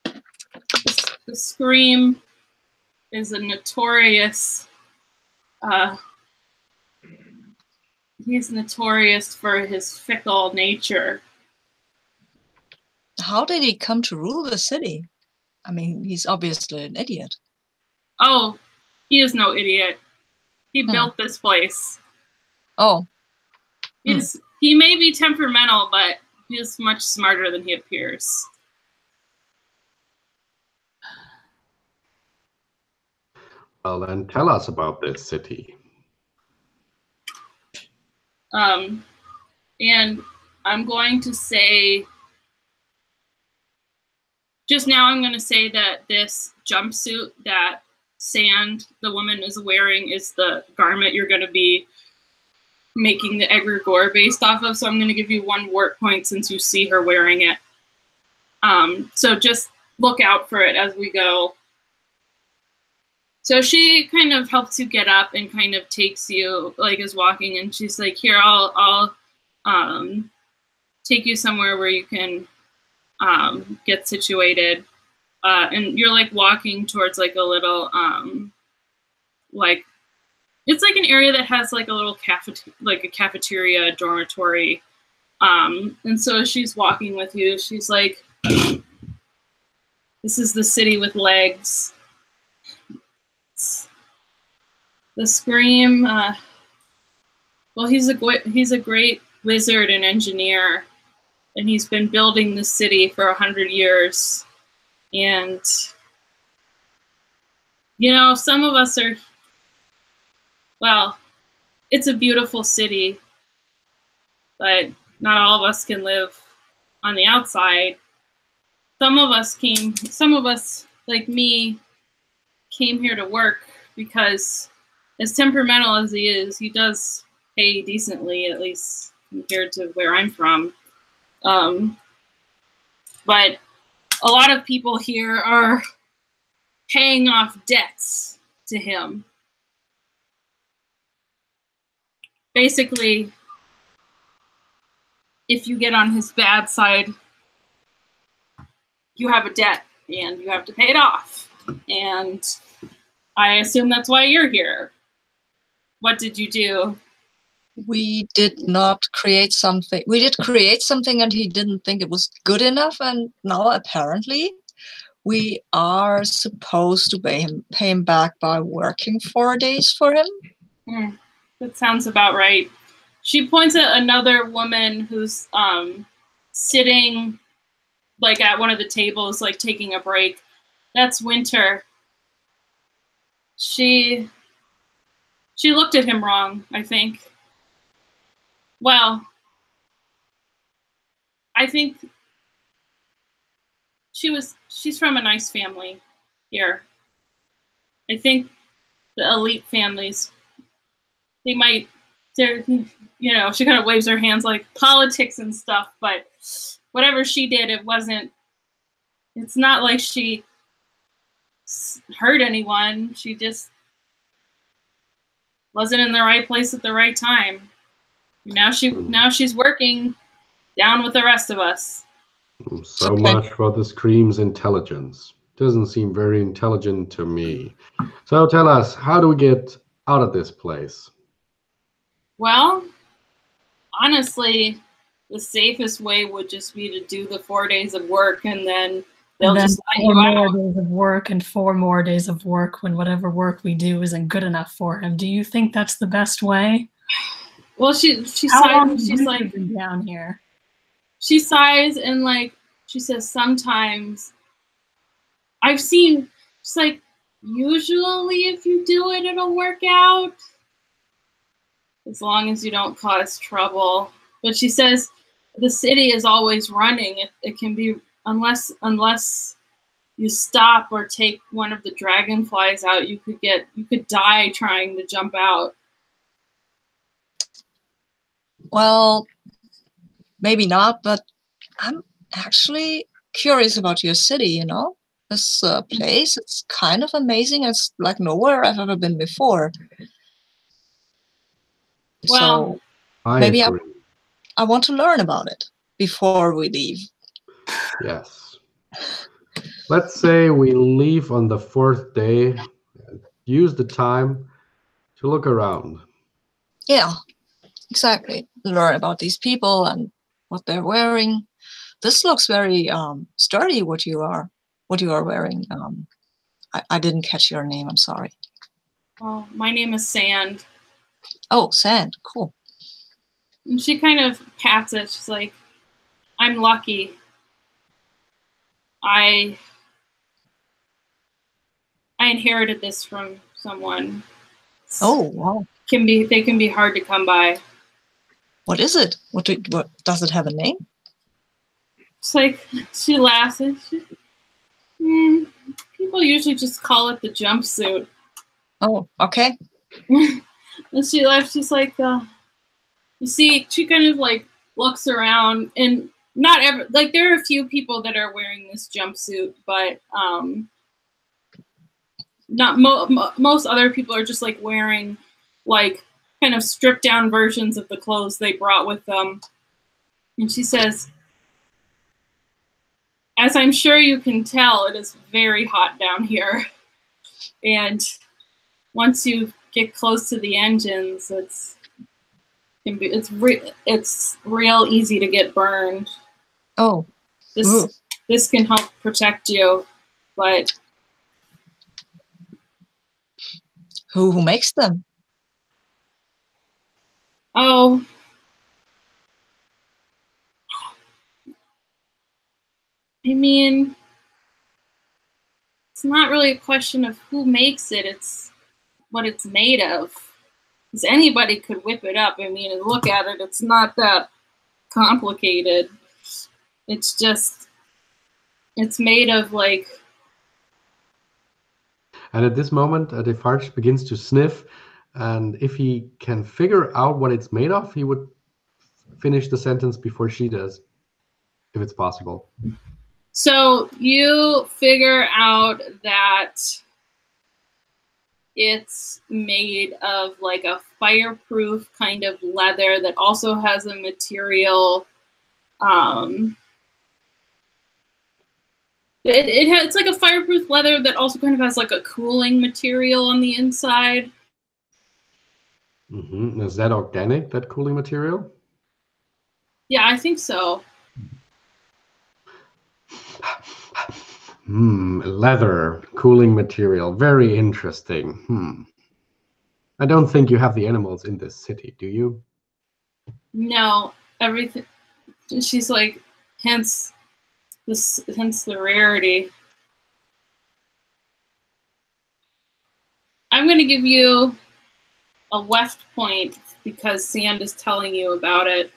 The Scream is a notorious, he's notorious for his fickle nature." How did he come to rule the city? I mean, he's obviously an idiot. Oh, he is no idiot. He built this place. Oh. He may be temperamental, but he is much smarter than he appears. Well, then tell us about this city. And I'm going to say, just now I'm going to say that this jumpsuit that Sand, the woman, is wearing is the garment you're going to be making the egregore based off of. So I'm going to give you 1 work point since you see her wearing it. So just look out for it as we go. So she kind of helps you get up and kind of takes you, like, is walking, and she's like, here, I'll take you somewhere where you can get situated. And you're like walking towards like a little, like, it's like an area that has like a little cafeteria, dormitory. And so she's walking with you. She's like, this is the city with legs. The Scream, well, he's a great wizard and engineer, and he's been building the city for 100 years. And, you know, some of us are, well, it's a beautiful city, but not all of us can live on the outside. Some of us, like me, came here to work because, as temperamental as he does pay decently, at least compared to where I'm from. But a lot of people here are paying off debts to him. Basically, if you get on his bad side, you have a debt and you have to pay it off. And I assume that's why you're here. What did you do? We did not create something. We did create something and he didn't think it was good enough. And now apparently we are supposed to pay him back by working 4 days for him. That sounds about right. She points at another woman who's sitting like at one of the tables, like taking a break. That's Winter. She looked at him wrong, I think. Well, I think she's from a nice family here. I think the elite families, they're, you know, she kind of waves her hands like politics and stuff, but whatever she did, it's not like she hurt anyone. She just wasn't in the right place at the right time. Now she's working down with the rest of us. So much for the Scream's intelligence. Doesn't seem very intelligent to me. So tell us, how do we get out of this place? Well, honestly, the safest way would just be to do the 4 days of work, and then they'll just let you out. 4 more days of work and 4 more days of work when whatever work we do isn't good enough for him. Do you think that's the best way? Well, she's like down here. She sighs and like she says, sometimes I've seen, it's like, usually if you do it, it'll work out. As long as you don't cause trouble. But she says the city is always running. It can be, unless you stop or take one of the dragonflies out, you could die trying to jump out. Well, maybe not, but I'm actually curious about your city, you know? This place, it's kind of amazing. It's like nowhere I've ever been before. Well, so maybe I want to learn about it before we leave. Yes. Let's say we leave on the 4th day and use the time to look around. Yeah, exactly. Learn about these people and what they're wearing. This looks very sturdy, what you are wearing. I didn't catch your name, I'm sorry. Well, my name is Sand. Oh, Sand, cool. And she kind of pats it. She's like, I'm lucky. I inherited this from someone. Oh, wow. They can be hard to come by. What is it? What does it have a name? It's like, she laughs and people usually just call it the jumpsuit. Oh, okay. And she laughs, she's like, you see, she kind of like looks around, and not ever, like there are a few people that are wearing this jumpsuit, but not most other people are just like wearing like kind of stripped down versions of the clothes they brought with them. And she says, as I'm sure you can tell, it is very hot down here. And once you get close to the engines, it's real easy to get burned. Oh. This can help protect you, but who makes them? Oh, I mean, it's not really a question of who makes it, it's what it's made of. Because anybody could whip it up. I mean, and look at it, it's not that complicated. It's just, it's made of like... And at this moment, Defarge begins to sniff, and if he can figure out what it's made of, he would finish the sentence before she does, if it's possible. So you figure out that it's made of like a fireproof kind of leather that also has a material. It's like a fireproof leather that also kind of has like a cooling material on the inside. Mm-hmm. Is that organic, that cooling material? Yeah, I think so. Leather, cooling material, very interesting. I don't think you have the animals in this city, do you? No, everything. She's like, hence the rarity. I'm going to give you a weft point because Sand is telling you about it.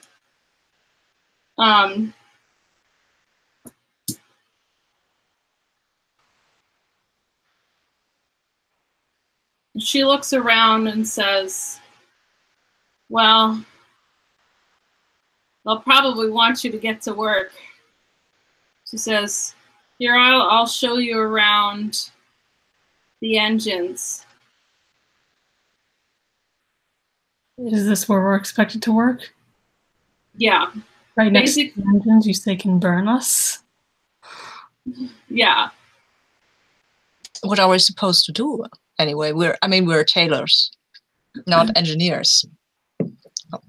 She looks around and says, well, they'll probably want you to get to work. She says, here, I'll show you around the engines. Is this where we're expected to work? Yeah. Right next to the engines you say can burn us? Yeah. What are we supposed to do? Anyway, we're tailors, not engineers. Oh.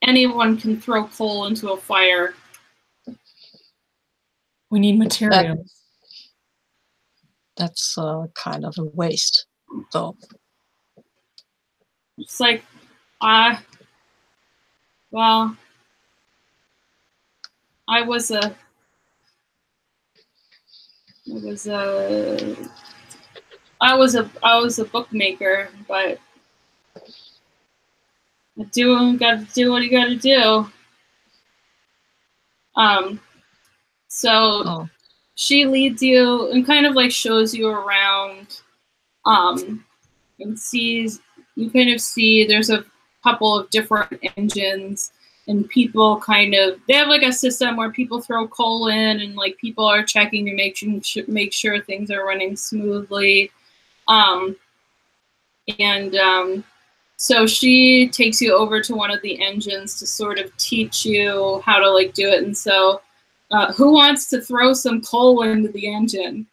Anyone can throw coal into a fire. We need materials. That's kind of a waste, though. It's like, well, I was a bookmaker, but you gotta do what you gotta do. So she leads you and kind of like shows you around, and you kind of see there's a couple of different engines, and people they have like a system where people throw coal in and like people are checking to make sure things are running smoothly. So she takes you over to one of the engines to sort of teach you how to like do it. And so who wants to throw some coal into the engine?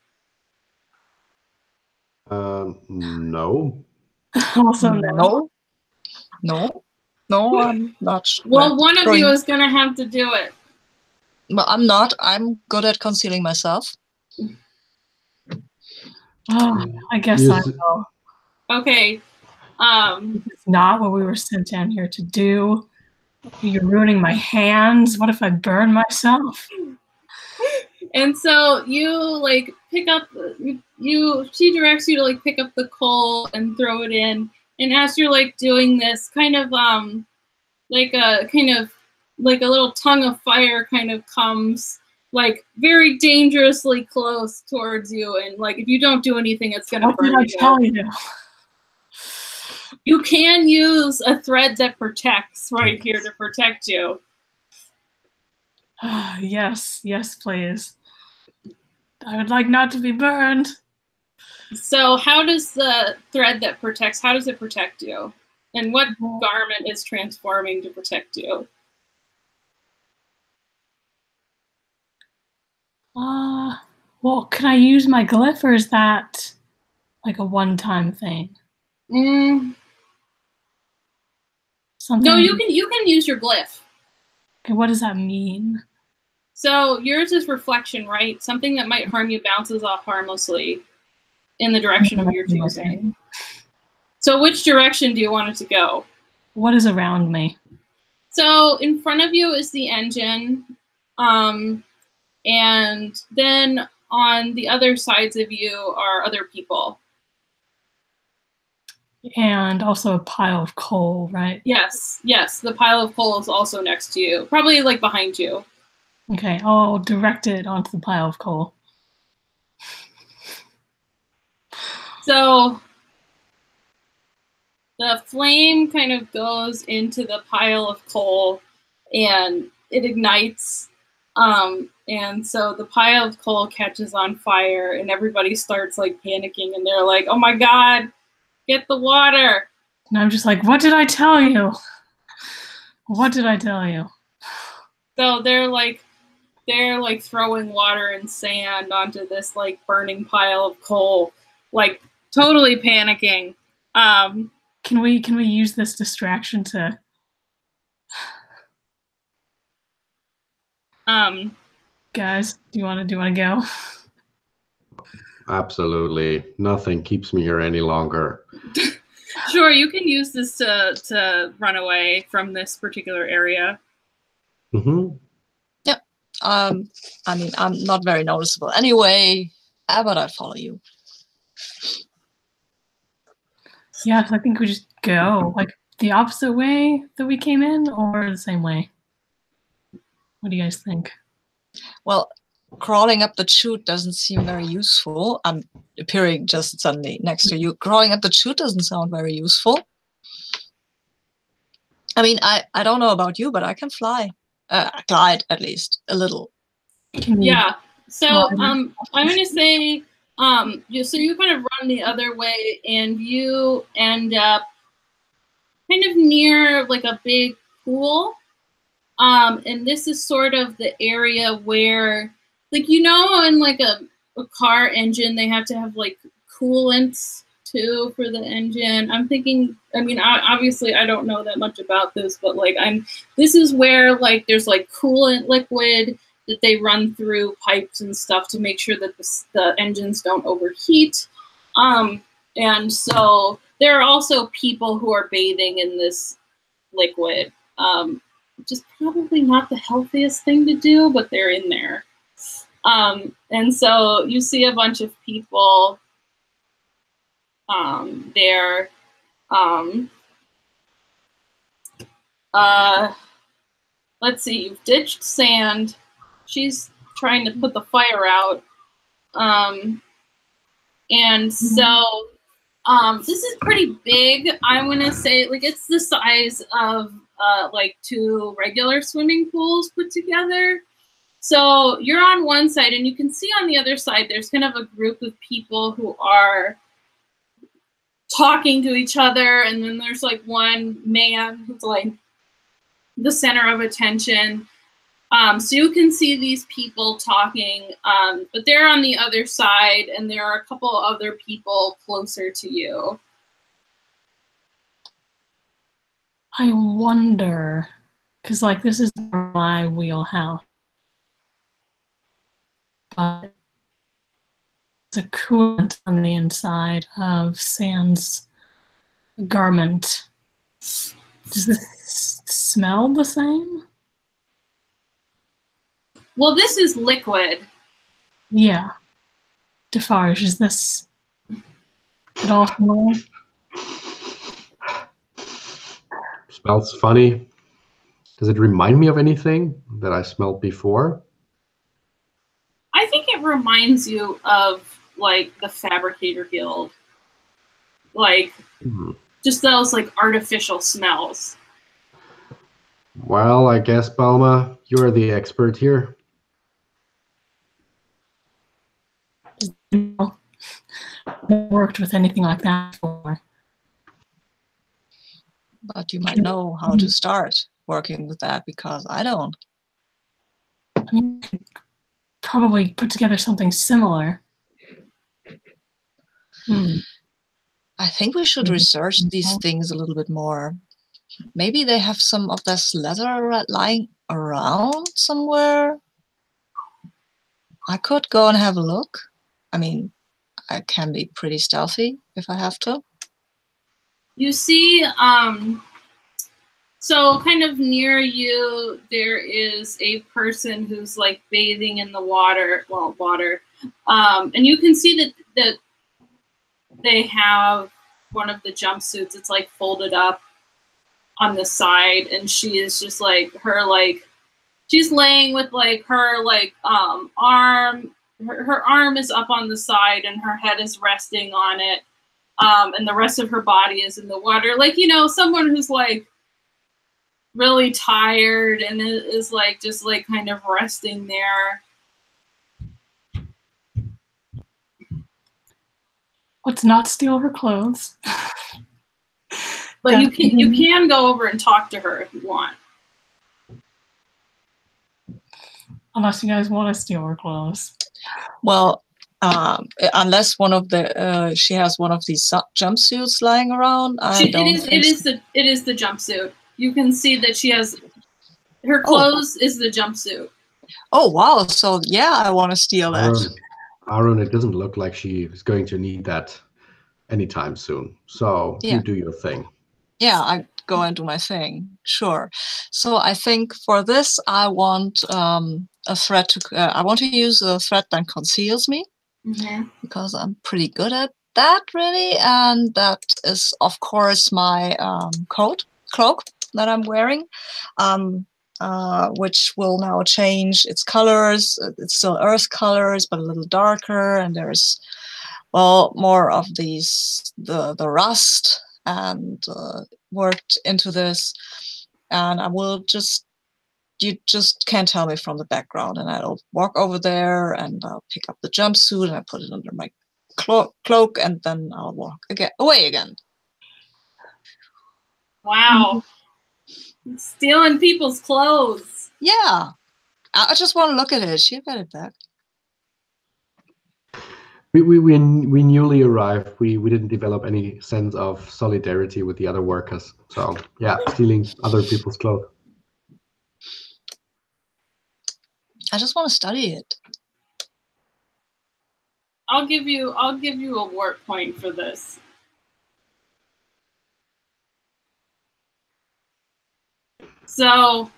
No. Also No, I'm not. Well, one of you is going to have to do it. But I'm not. I'm good at concealing myself. Oh, I guess I will. Okay. It's not what we were sent down here to do. You're ruining my hands. What if I burn myself? And so you like pick up, she directs you to like pick up the coal and throw it in. And as you're like doing this, kind of like a kind of like a little tongue of fire kind of comes like very dangerously close towards you, and like if you don't do anything, it's gonna burn you. What did I tell you? You can use a thread that protects right here to protect you. Yes, yes, please. I would like not to be burned. So how does the thread that protects, how does it protect you? And what garment is transforming to protect you? Well, can I use my glyph, or is that like a one-time thing? Something. No, you can use your glyph. Okay, what does that mean? So yours is reflection, right? Something that might harm you bounces off harmlessly in the direction of your choosing. So which direction do you want it to go? What is around me? So in front of you is the engine, and then on the other sides of you are other people. And also a pile of coal, right? Yes, yes. The pile of coal is also next to you, probably like behind you. Okay, I'll direct it onto the pile of coal. So the flame kind of goes into the pile of coal and it ignites. And so the pile of coal catches on fire and everybody starts like panicking and they're like, oh my God, get the water. And I'm just like, what did I tell you? What did I tell you? So they're like throwing water and sand onto this like burning pile of coal, like totally panicking. Can we use this distraction to guys, do you want to go? Absolutely. Nothing keeps me here any longer. Sure, you can use this to run away from this particular area. Mm-hmm. Yep. I mean, I'm not very noticeable anyway, but I follow you. Yes, I think we just go like the opposite way that we came in, or the same way. What do you guys think? Well, crawling up the chute doesn't seem very useful. I'm appearing just suddenly next to you. Crawling up the chute doesn't sound very useful. I mean, I don't know about you, but I can fly. Glide, at least, a little. Yeah. So I'm going to say, so you kind of run the other way, and you end up kind of near like a big pool. And this is sort of the area where, like, you know, in like a car engine, they have to have like coolants too for the engine. I'm thinking, I mean, obviously I don't know that much about this, but like this is where like there's like coolant liquid that they run through pipes and stuff to make sure that the engines don't overheat. And so there are also people who are bathing in this liquid, which is probably not the healthiest thing to do, but they're in there. And so you see a bunch of people there. Let's see, you've ditched Sand. She's trying to put the fire out. And so this is pretty big. I'm gonna say, like, it's the size of like 2 regular swimming pools put together. So you're on one side, and you can see on the other side there's kind of a group of people who are talking to each other, and then there's like one man who's like the center of attention. So you can see these people talking, but they're on the other side, and there are a couple other people closer to you. I wonder, because like this is my wheelhouse, but it's a coolant on the inside of Sand's garment. Does this smell the same? Well, this is liquid. Yeah. Defarge, is this at all familiar? Smells funny. Does it remind me of anything that I smelled before? I think it reminds you of like the Fabricator Guild, like just those like artificial smells. Well, I guess, Balma, you're the expert here. Worked with anything like that before. But you might know how to start working with that, because I don't. I mean, probably put together something similar. I think we should research these things a little bit more. Maybe they have some of this leather lying around somewhere. I could go and have a look. I mean, I can be pretty stealthy if I have to. You see, so kind of near you, there is a person who's like bathing in the water, and you can see that they have one of the jumpsuits. It's like folded up on the side, and she is just like she's laying with like her like arm. Her arm is up on the side, and her head is resting on it, and the rest of her body is in the water. Like, you know, someone who's like really tired and is like just like kind of resting there. Let's not steal her clothes. But you can go over and talk to her if you want. Unless you guys want to steal her clothes. Well, unless one of the she has one of these jumpsuits lying around. It is the jumpsuit. You can see that she has her clothes is the jumpsuit. Oh wow! So yeah, I want to steal that. Aaron, it doesn't look like she is going to need that anytime soon. So you do your thing. Yeah, I go and do my thing. Sure. So I think for this, I want a thread to. I want to use a thread that conceals me, because I'm pretty good at that, really. And that is, of course, my cloak that I'm wearing, which will now change its colors. It's still earth colors, but a little darker. And there's, well, more of these the rust and worked into this. And I will just, you just can't tell me from the background. And I'll walk over there and I'll pick up the jumpsuit and I put it under my cloak, and then I'll walk away again. Wow. Stealing people's clothes. Yeah. I just want to look at it. She'll get it back. We newly arrived. We didn't develop any sense of solidarity with the other workers. So yeah, stealing other people's clothes. I just want to study it. I'll give you a work point for this. So,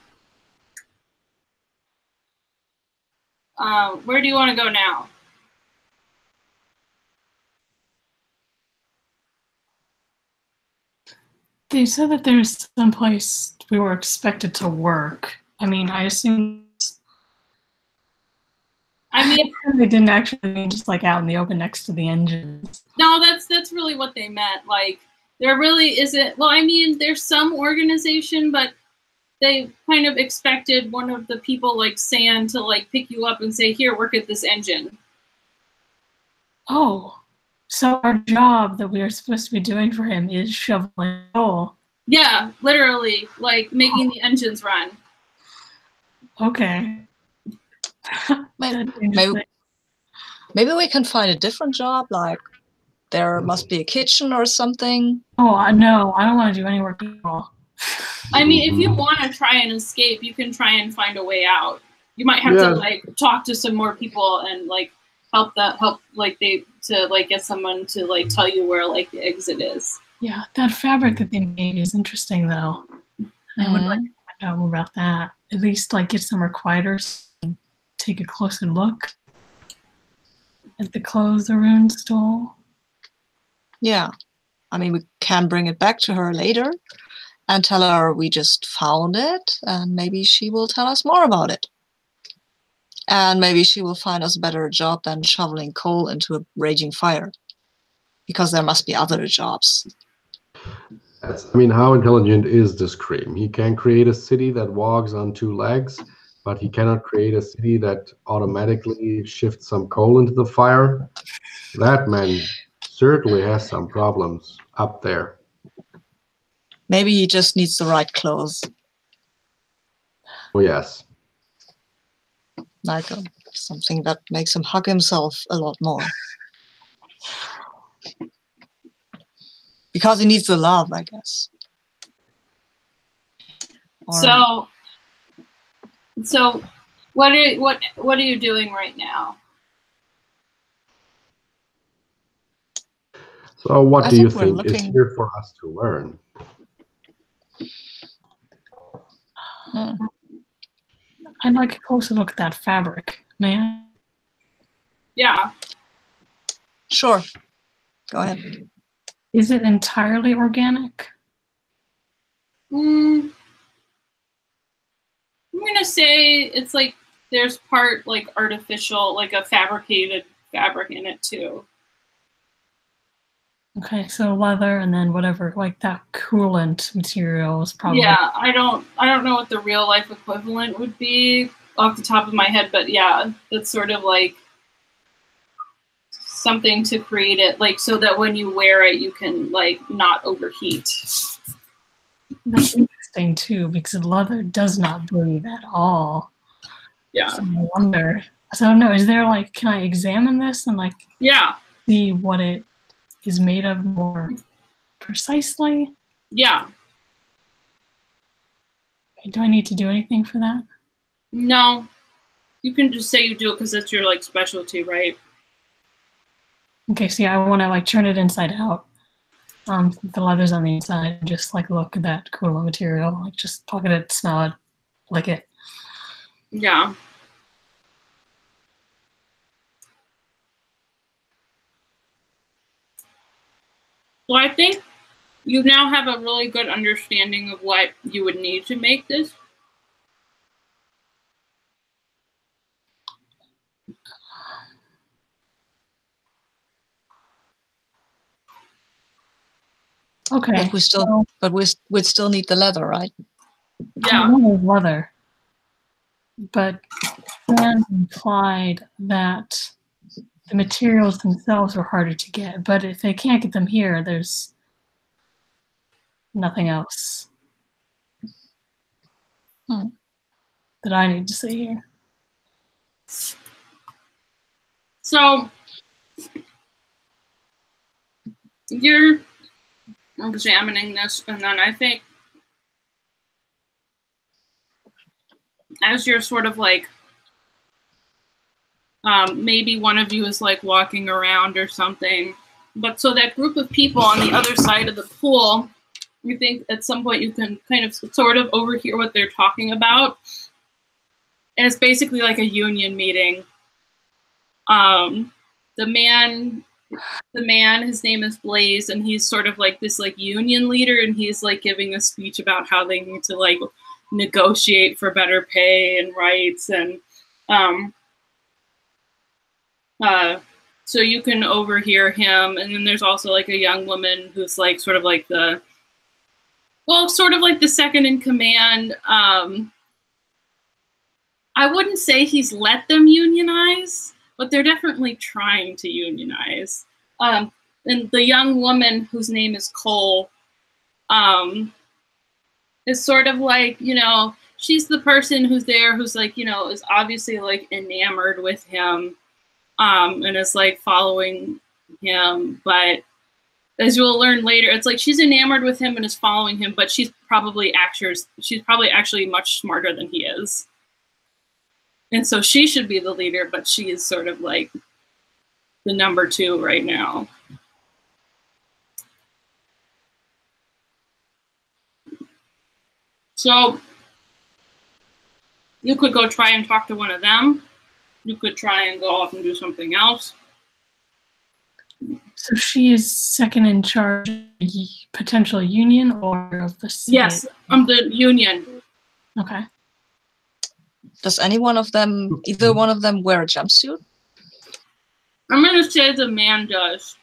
where do you want to go now? They said that there's some place we were expected to work. I mean, I assume. I mean, they didn't actually mean just like out in the open next to the engines. No, that's really what they meant. Like, there really isn't. Well, I mean, there's some organization, but they kind of expected one of the people like Sand to like pick you up and say, "Here, work at this engine." Oh, so our job that we are supposed to be doing for him is shoveling coal. Yeah, literally, like making the engines run. Okay. Maybe we can find a different job, like there must be a kitchen or something. Oh, no, I don't want to do any work at all. I mean, if you want to try and escape, you can try and find a way out. You might have to like talk to some more people and like help like get someone to like tell you where like the exit is. Yeah, that fabric that they made is interesting though. I would like to find out more about that. At least like get somewhere quieter and take a closer look at the clothes Arun stole. Yeah, I mean we can bring it back to her later and tell her we just found it, and maybe she will tell us more about it. And maybe she will find us a better job than shoveling coal into a raging fire, because there must be other jobs. I mean, how intelligent is this Cream? He can create a city that walks on 2 legs, but he cannot create a city that automatically shifts some coal into the fire. That man certainly has some problems up there. Maybe he just needs the right clothes, Oh, yes. like something that makes him hug himself a lot more. Because he needs the love, I guess. Or, So what are you doing right now? So what I do you think we're think is looking- here for us to learn? I'd like a closer look at that fabric, man. Yeah. Sure. Go ahead. Is it entirely organic? I'm gonna say it's like there's part like artificial, like a fabricated fabric in it too. Okay, so leather and then whatever, like that coolant material is probably. Yeah, I don't know what the real life equivalent would be off the top of my head, but yeah, that's sort of like something to create it, like so that when you wear it, you can like not overheat. That's interesting too, because leather does not breathe at all. Yeah. So I wonder. So I don't know, is there like, can I examine this and like Yeah. see what it is made of more precisely? Yeah. Do I need to do anything for that? No. You can just say you do it because it's your like specialty, right? Okay, so yeah, I want to like turn it inside out. The leather's on the inside, and just like look at that coolant material, like just look at it, smell it, lick it. Yeah. Well, I think you now have a really good understanding of what you would need to make this. Okay. But we still, we'd still need the leather, right? Yeah. Leather. But Dan implied that the materials themselves are harder to get. But if they can't get them here, there's nothing else that I need to see here. So you're examining this, and then I think as you're sort of like, maybe one of you is like walking around or something, but so that group of people on the other side of the pool, you think at some point you can kind of sort of overhear what they're talking about. And it's basically like a union meeting. The man, his name is Blaze, and he's sort of like this like union leader, and he's like giving a speech about how they need to like negotiate for better pay and rights, and so you can overhear him. And then there's also like a young woman who's like sort of like the second in command. I wouldn't say he's let them unionize, but they're definitely trying to unionize. And the young woman whose name is Cole is sort of like, you know, she's the person who's there who's like, you know, is obviously like enamored with him and is like following him. But as you'll learn later, it's like she's enamored with him and is following him, but she's probably actually much smarter than he is. And so she should be the leader, but she is sort of like the number 2 right now. So you could go try and talk to one of them. You could try and go off and do something else. So she is second in charge of the potential union or of the state? Yes, the union. Okay. Does any one of them, either one of them, wear a jumpsuit? I'm going to say the man does.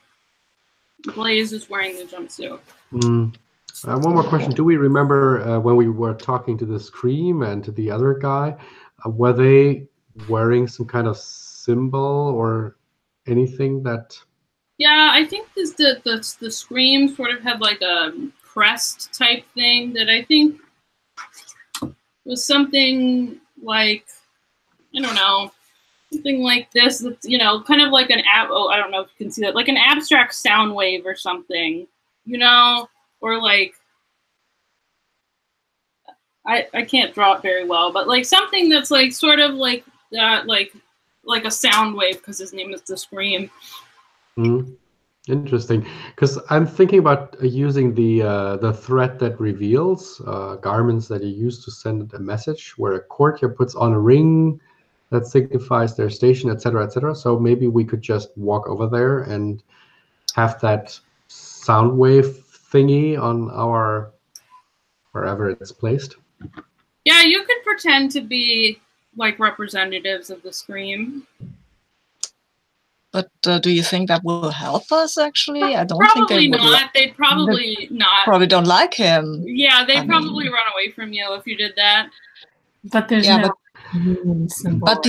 Blaze is wearing the jumpsuit. One more question. Do we remember when we were talking to the Scream and to the other guy, were they wearing some kind of symbol or anything that... Yeah, I think the Scream sort of had like a crest type thing that I think was something like, I don't know, something like this, you know, kind of like an I don't know if you can see that, like an abstract sound wave or something, you know, or like, I can't draw it very well, but like something that's like sort of like that, like a sound wave, because his name is the Scream. Interesting, because I'm thinking about using the thread that reveals garments that you use to send a message, where a courtier puts on a ring that signifies their station, etc., etc. So maybe we could just walk over there and have that sound wave thingy on our wherever it's placed. Yeah, you could pretend to be like representatives of the Scream. But do you think that will help us, actually? I don't probably think they would. Not. They'd probably not. Probably don't like him. Yeah, they'd probably run away from you if you did that. But there's no symbol. But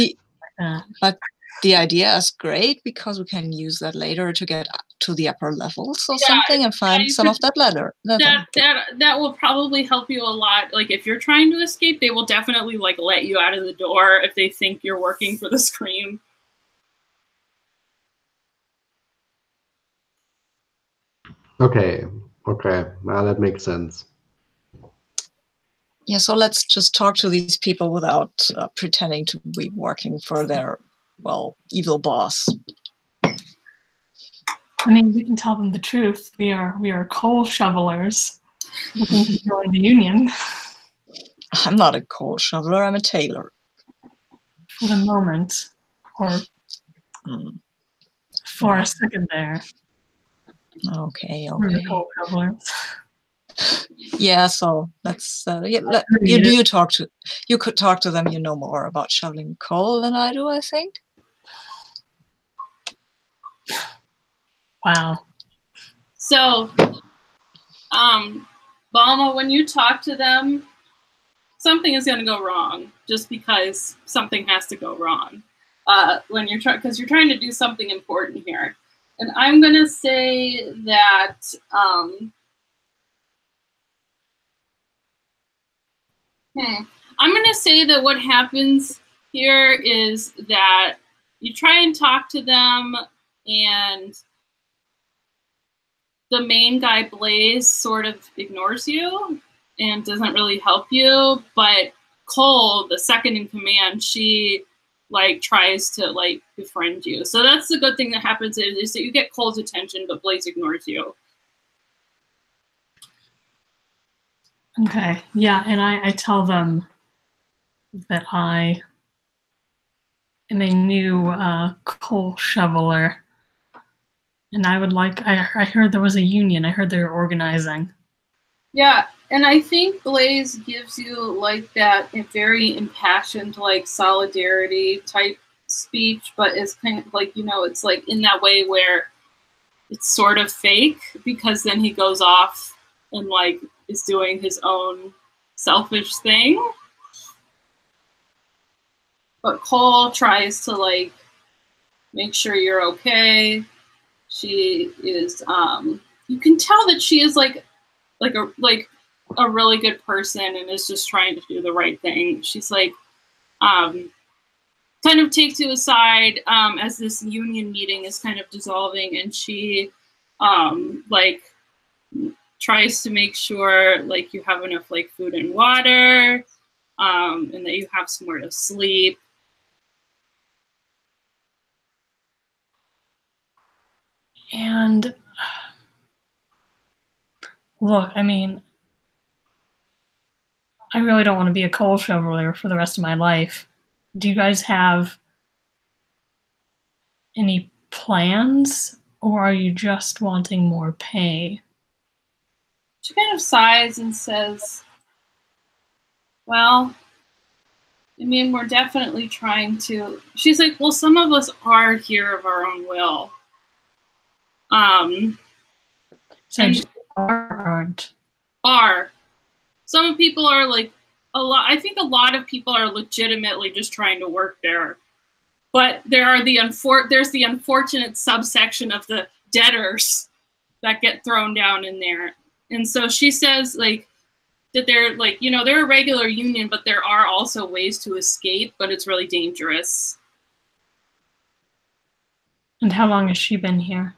the idea is great, because we can use that later to get to the upper levels or something and find some of that leather. That will probably help you a lot. Like if you're trying to escape, they will definitely like let you out of the door if they think you're working for the Scream. Okay. Now that makes sense. Yeah, so let's just talk to these people without pretending to be working for their, well, evil boss. I mean, we can tell them the truth. We are coal shovelers looking to join the union. I'm not a coal shoveler, I'm a tailor. For the moment, or for a second there. Okay. We're the coal shovelers. Yeah, so let's you could talk to them. You know more about shoveling coal than I do, I think. Wow. So, Balma, when you talk to them, something is going to go wrong, just because something has to go wrong when you're because you're trying to do something important here. And I'm going to say that I'm going to say that what happens here is that you try and talk to them, and the main guy, Blaze, sort of ignores you and doesn't really help you. But Cole, the second in command, she like tries to like befriend you. So that's the good thing that happens is that you get Cole's attention, but Blaze ignores you. Okay, yeah, and I tell them that I am a new coal shoveler, and I would like, I heard there was a union, I heard they were organizing. Yeah, and I think Blaze gives you like that very impassioned, like solidarity type speech, but it's kind of like, you know, it's like in that way where it's sort of fake, because then he goes off and like is doing his own selfish thing. But Cole tries to like make sure you're okay. She is you can tell that she is like a really good person and is just trying to do the right thing. She's like kind of takes you aside as this union meeting is kind of dissolving, and she like tries to make sure like you have enough like food and water, and that you have somewhere to sleep. And look, I mean, I really don't want to be a coal shoveler for the rest of my life. Do you guys have any plans Or are you just wanting more pay? She kind of sighs and says, well, I mean, we're definitely trying to. She's like, well, some of us are here of our own will. So And just aren't. are. Some people are like, I think a lot of people are legitimately just trying to work there. But there's the unfortunate subsection of the debtors that get thrown down in there. And so she says, like, that they're like, they're a regular union, but there are also ways to escape, but it's really dangerous. And how long has she been here?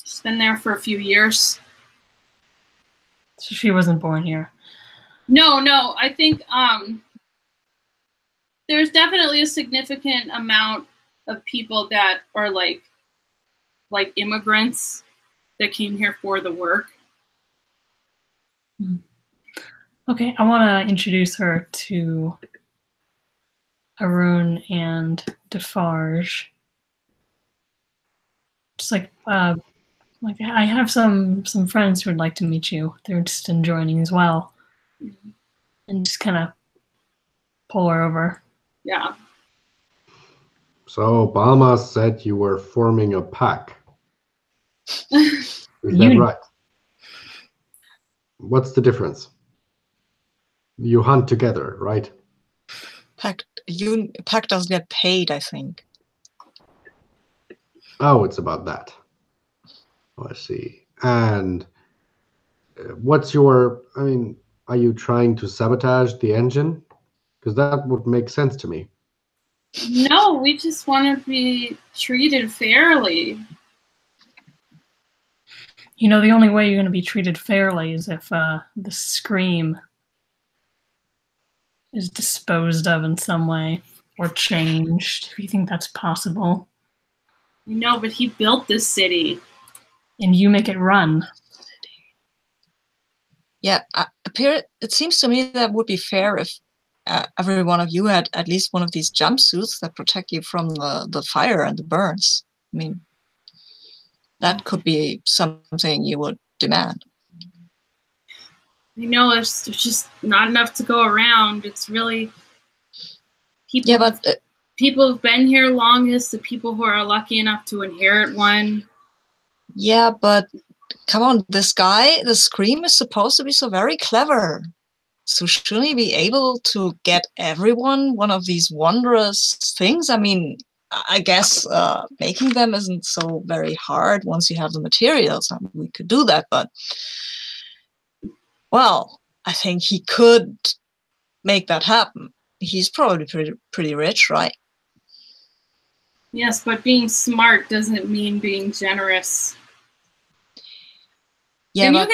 She's been there for a few years. So she wasn't born here. No, I think there's definitely a significant amount of people that are like immigrants that came here for the work. Okay, I want to introduce her to Arun and Defarge. Just like I have some friends who would like to meet you. They're interested in joining as well. Mm-hmm. And just kind of pull her over. Yeah. So Obama said you were forming a pack. Is that right? What's the difference? You hunt together, right? Pack doesn't get paid, I think. Oh, it's about that. Oh, I see. And what's your, are you trying to sabotage the engine? Because that would make sense to me. No, we just want to be treated fairly. The only way you're going to be treated fairly is if the Scream is disposed of in some way or changed. If you think that's possible. No, but he built this city. And you make it run. Yeah, it seems to me that would be fair if every one of you had at least one of these jumpsuits that protect you from the fire and the burns. I mean, that could be something you would demand. There's just not enough to go around. It's really people. Yeah, but people who've been here longest, the people who are lucky enough to inherit one. Yeah, but come on, this guy, the Scream, is supposed to be so very clever. So shouldn't he be able to get everyone one of these wondrous things? I mean, I guess making them isn't so very hard once you have the materials. I mean, we could do that, but well, I think he could make that happen. He's probably pretty rich, right? Yes, but being smart doesn't mean being generous. Yeah,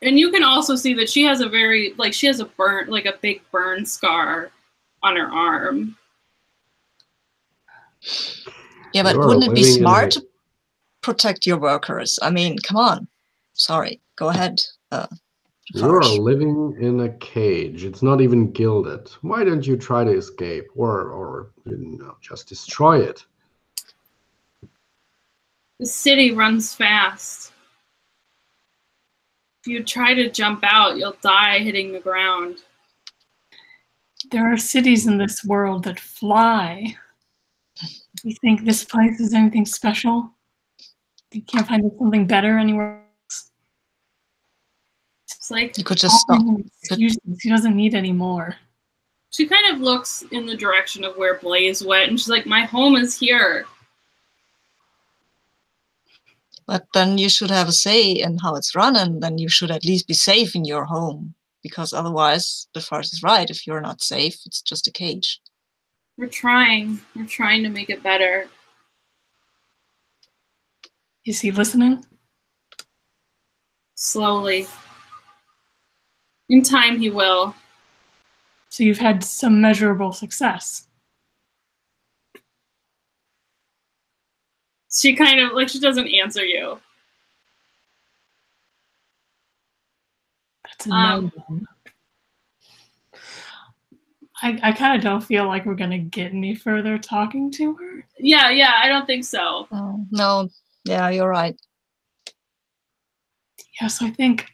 and you can also see that she has a big burn scar on her arm. Yeah, but wouldn't it be smart to protect your workers? I mean, come on. Sorry, go ahead. You're living in a cage. It's not even gilded. Why don't you try to escape or just destroy it? The city runs fast. If you try to jump out, you'll die hitting the ground. There are cities in this world that fly. You think this place is anything special? You can't find something better anywhere else? It's like you could just stop. Excuses. He doesn't need any more. She kind of looks in the direction of where Blaze went, and she's like, my home is here. But then you should have a say in how it's run, and then you should at least be safe in your home, because otherwise, Defarge is right. If you're not safe, it's just a cage. We're trying. We're trying to make it better. Is he listening? Slowly. In time, he will. So you've had some measurable success. She kind of, she doesn't answer you. That's a no. I kind of don't feel like we're going to get any further talking to her. Yeah, I don't think so. No, Yeah, you're right. Yes, I think.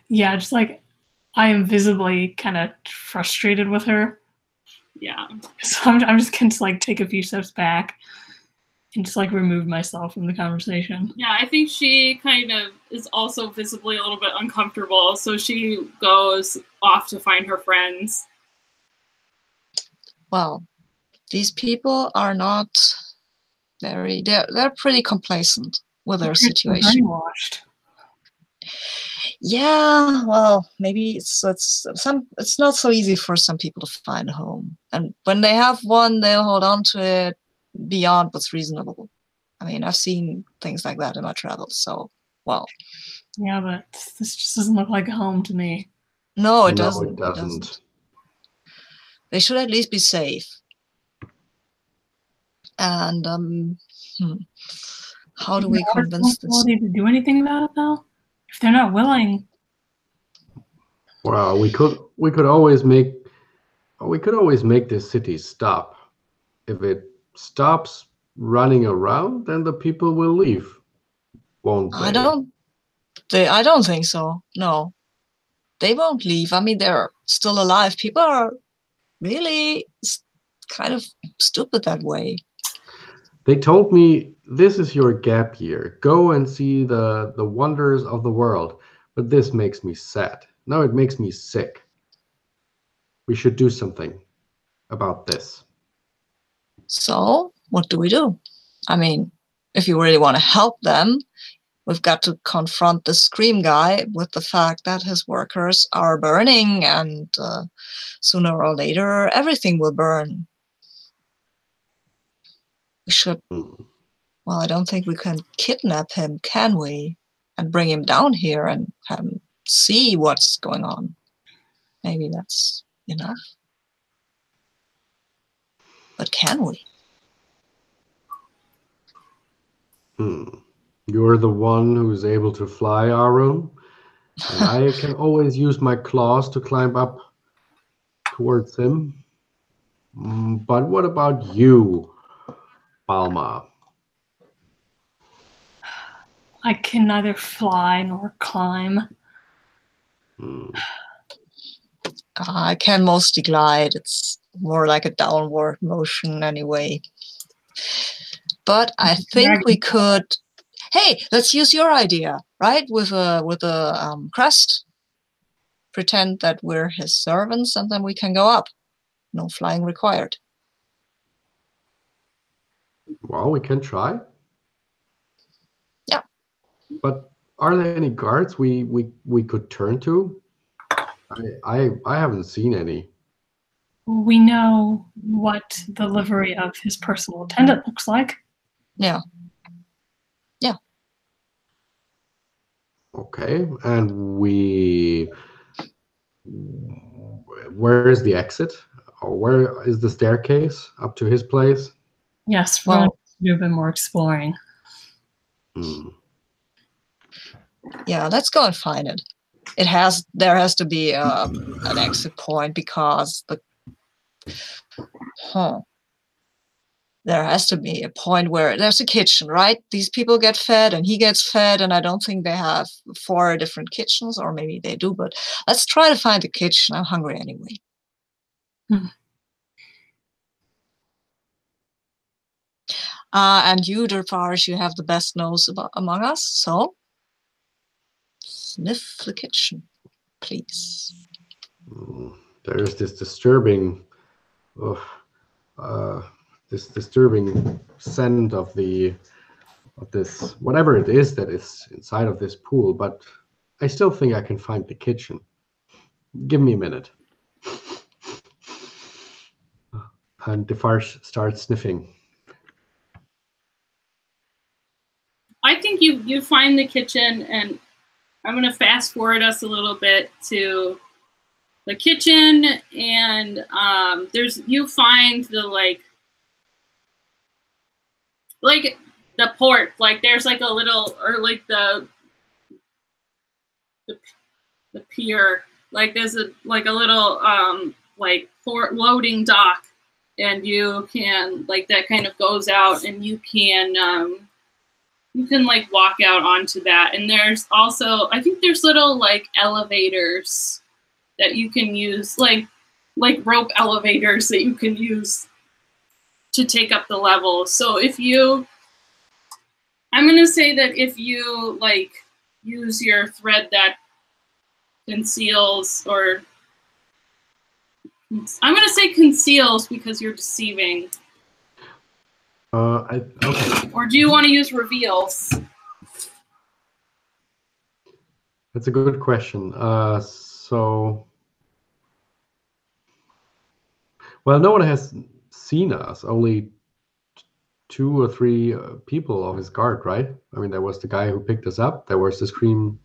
Yeah, just like I am visibly kind of frustrated with her. Yeah. So I'm just going to like take a few steps back and just like remove myself from the conversation. Yeah, I think she kind of is also visibly a little bit uncomfortable, so she goes off to find her friends. Well, these people are not very, they're pretty complacent with their situation. Brainwashed. Yeah, well, maybe it's not so easy for some people to find a home. And when they have one, they'll hold on to it beyond what's reasonable. I mean, I've seen things like that in my travels, so, well. Yeah, but this just doesn't look like a home to me. No, it No, doesn't. it doesn't. They should at least be safe. And how do we convince this? To do anything about it, though? If they're not willing. Well, we could always make this city stop. If it stops running around, then the people will leave, won't they? I don't think so. No, they won't leave. I mean, they're still alive. People are really kind of stupid that way. They told me, this is your gap year. Go and see the wonders of the world. But this makes me sad. No, it makes me sick. We should do something about this. So, what do we do? I mean, if you really want to help them, we've got to confront the Scream guy with the fact that his workers are burning, and sooner or later, everything will burn. We should. Well, I don't think we can kidnap him, can we? And bring him down here and have him see what's going on. Maybe that's enough. But can we? You're the one who's able to fly, Arun. And I can always use my claws to climb up towards him. But what about you, Balma? I can neither fly nor climb. I can mostly glide. It's more like a downward motion anyway. But I think we could. Hey, let's use your idea, right? With a crest. Pretend that we're his servants, and then we can go up. No flying required. Well, we can try. Yeah. But are there any guards we could turn to? I haven't seen any. We know what the livery of his personal attendant looks like. Yeah. Yeah. Okay, and where is the exit? Or where is the staircase up to his place? Yes, we're going to do a bit more exploring. Yeah, let's go and find it. There has to be an exit point, because there has to be a point where there's a kitchen, right? These people get fed and he gets fed, and I don't think they have 4 different kitchens, or maybe they do, but let's try to find the kitchen. I'm hungry anyway. And you, Derparish, you have the best nose among us, so sniff the kitchen, please. There is this disturbing, scent of this whatever it is that is inside of this pool. But I still think I can find the kitchen. Give me a minute. And Defarge starts sniffing. I think you find the kitchen, and I'm going to fast forward us a little bit to the kitchen, and you find the like the port, like there's like a little, or like the pier, like there's a little like port loading dock, and you can like that kind of goes out, and you can like walk out onto that. And there's also, I think there's little like elevators that you can use, like rope elevators that you can use to take up the level. So if you, I'm going to say that if you like use your thread that conceals, or I'm going to say conceals because you're deceiving. Okay. Or do you want to use reveals? That's a good question. So, well, no one has seen us. Only 2 or 3 people of his guard, right? I mean, there was the guy who picked us up. There was the scream,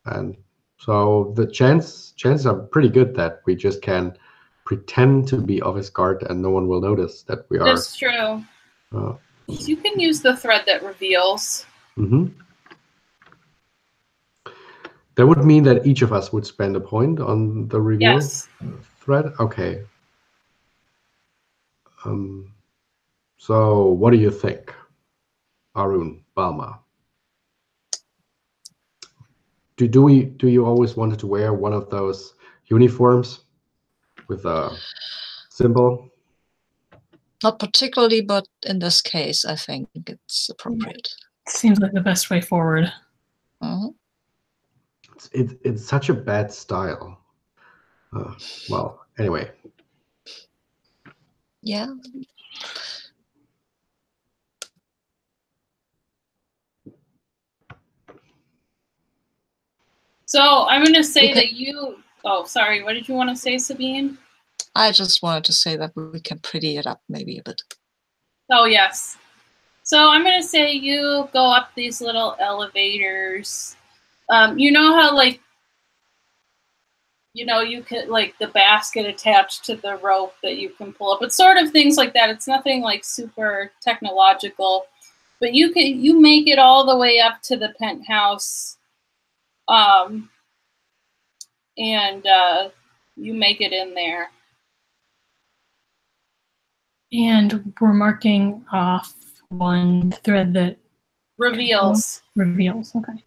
and so the chances are pretty good that we just can pretend to be of his guard, and no one will notice that we are. That's true. You can use the thread that reveals. Mm-hmm. That would mean that each of us would spend a point on the reveal thread. Okay. So what do you think, Arun, Balma? Do you always wanted to wear one of those uniforms with a symbol? Not particularly, but in this case, I think it's appropriate. Seems like the best way forward. Mm-hmm. It's such a bad style. Well, anyway. Yeah. So I'm going to say that you. Oh, sorry. What did you want to say, Sabine? I just wanted to say that we can pretty it up maybe a bit. Oh, yes. So I'm going to say you go up these little elevators. You know how, like, you could, like, the basket attached to the rope that you can pull up. It's sort of things like that. It's nothing, like, super technological. But you make it all the way up to the penthouse. And you make it in there. And we're marking off one thread that reveals. Reveals, okay.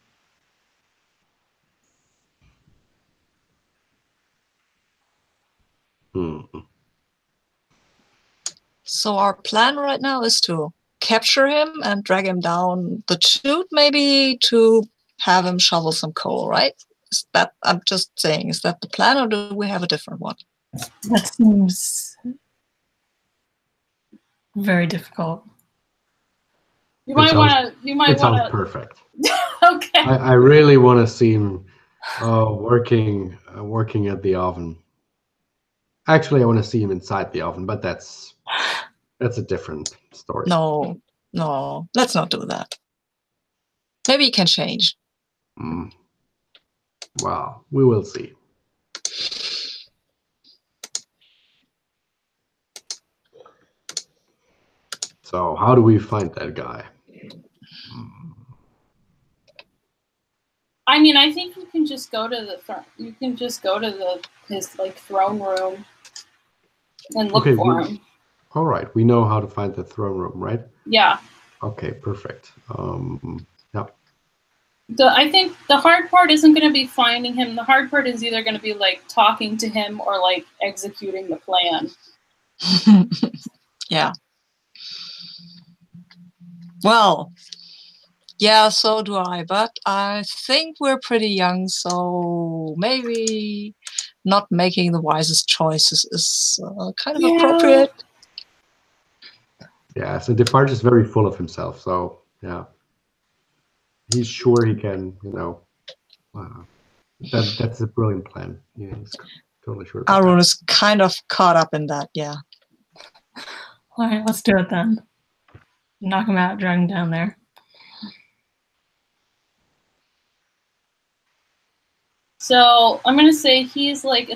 So our plan right now is to capture him and drag him down the chute, maybe to have him shovel some coal, right? Is that, I'm just saying, is that the plan, or do we have a different one? That seems very difficult. You might want to. It sounds perfect. Okay. I really want to see him working at the oven. Actually, I want to see him inside the oven, but that's a different story. No, let's not do that. Maybe he can change. Well, we will see. So, how do we find that guy? I mean, I think you can just go to the his like throne room and look for him. All right, we know how to find the throne room, right? Yeah. Okay, perfect. Yeah. I think the hard part isn't going to be finding him. The hard part is either going to be like talking to him or like executing the plan. Yeah. Well, yeah, so do I, but I think we're pretty young, so maybe not making the wisest choices is kind of appropriate. Yeah, so Defarge is very full of himself, so yeah. He's sure he can, that's a brilliant plan. Yeah, he's totally sure. Arun is kind of caught up in that, yeah. All right, let's do it then. Knock him out, drag him down there. So I'm gonna say it's like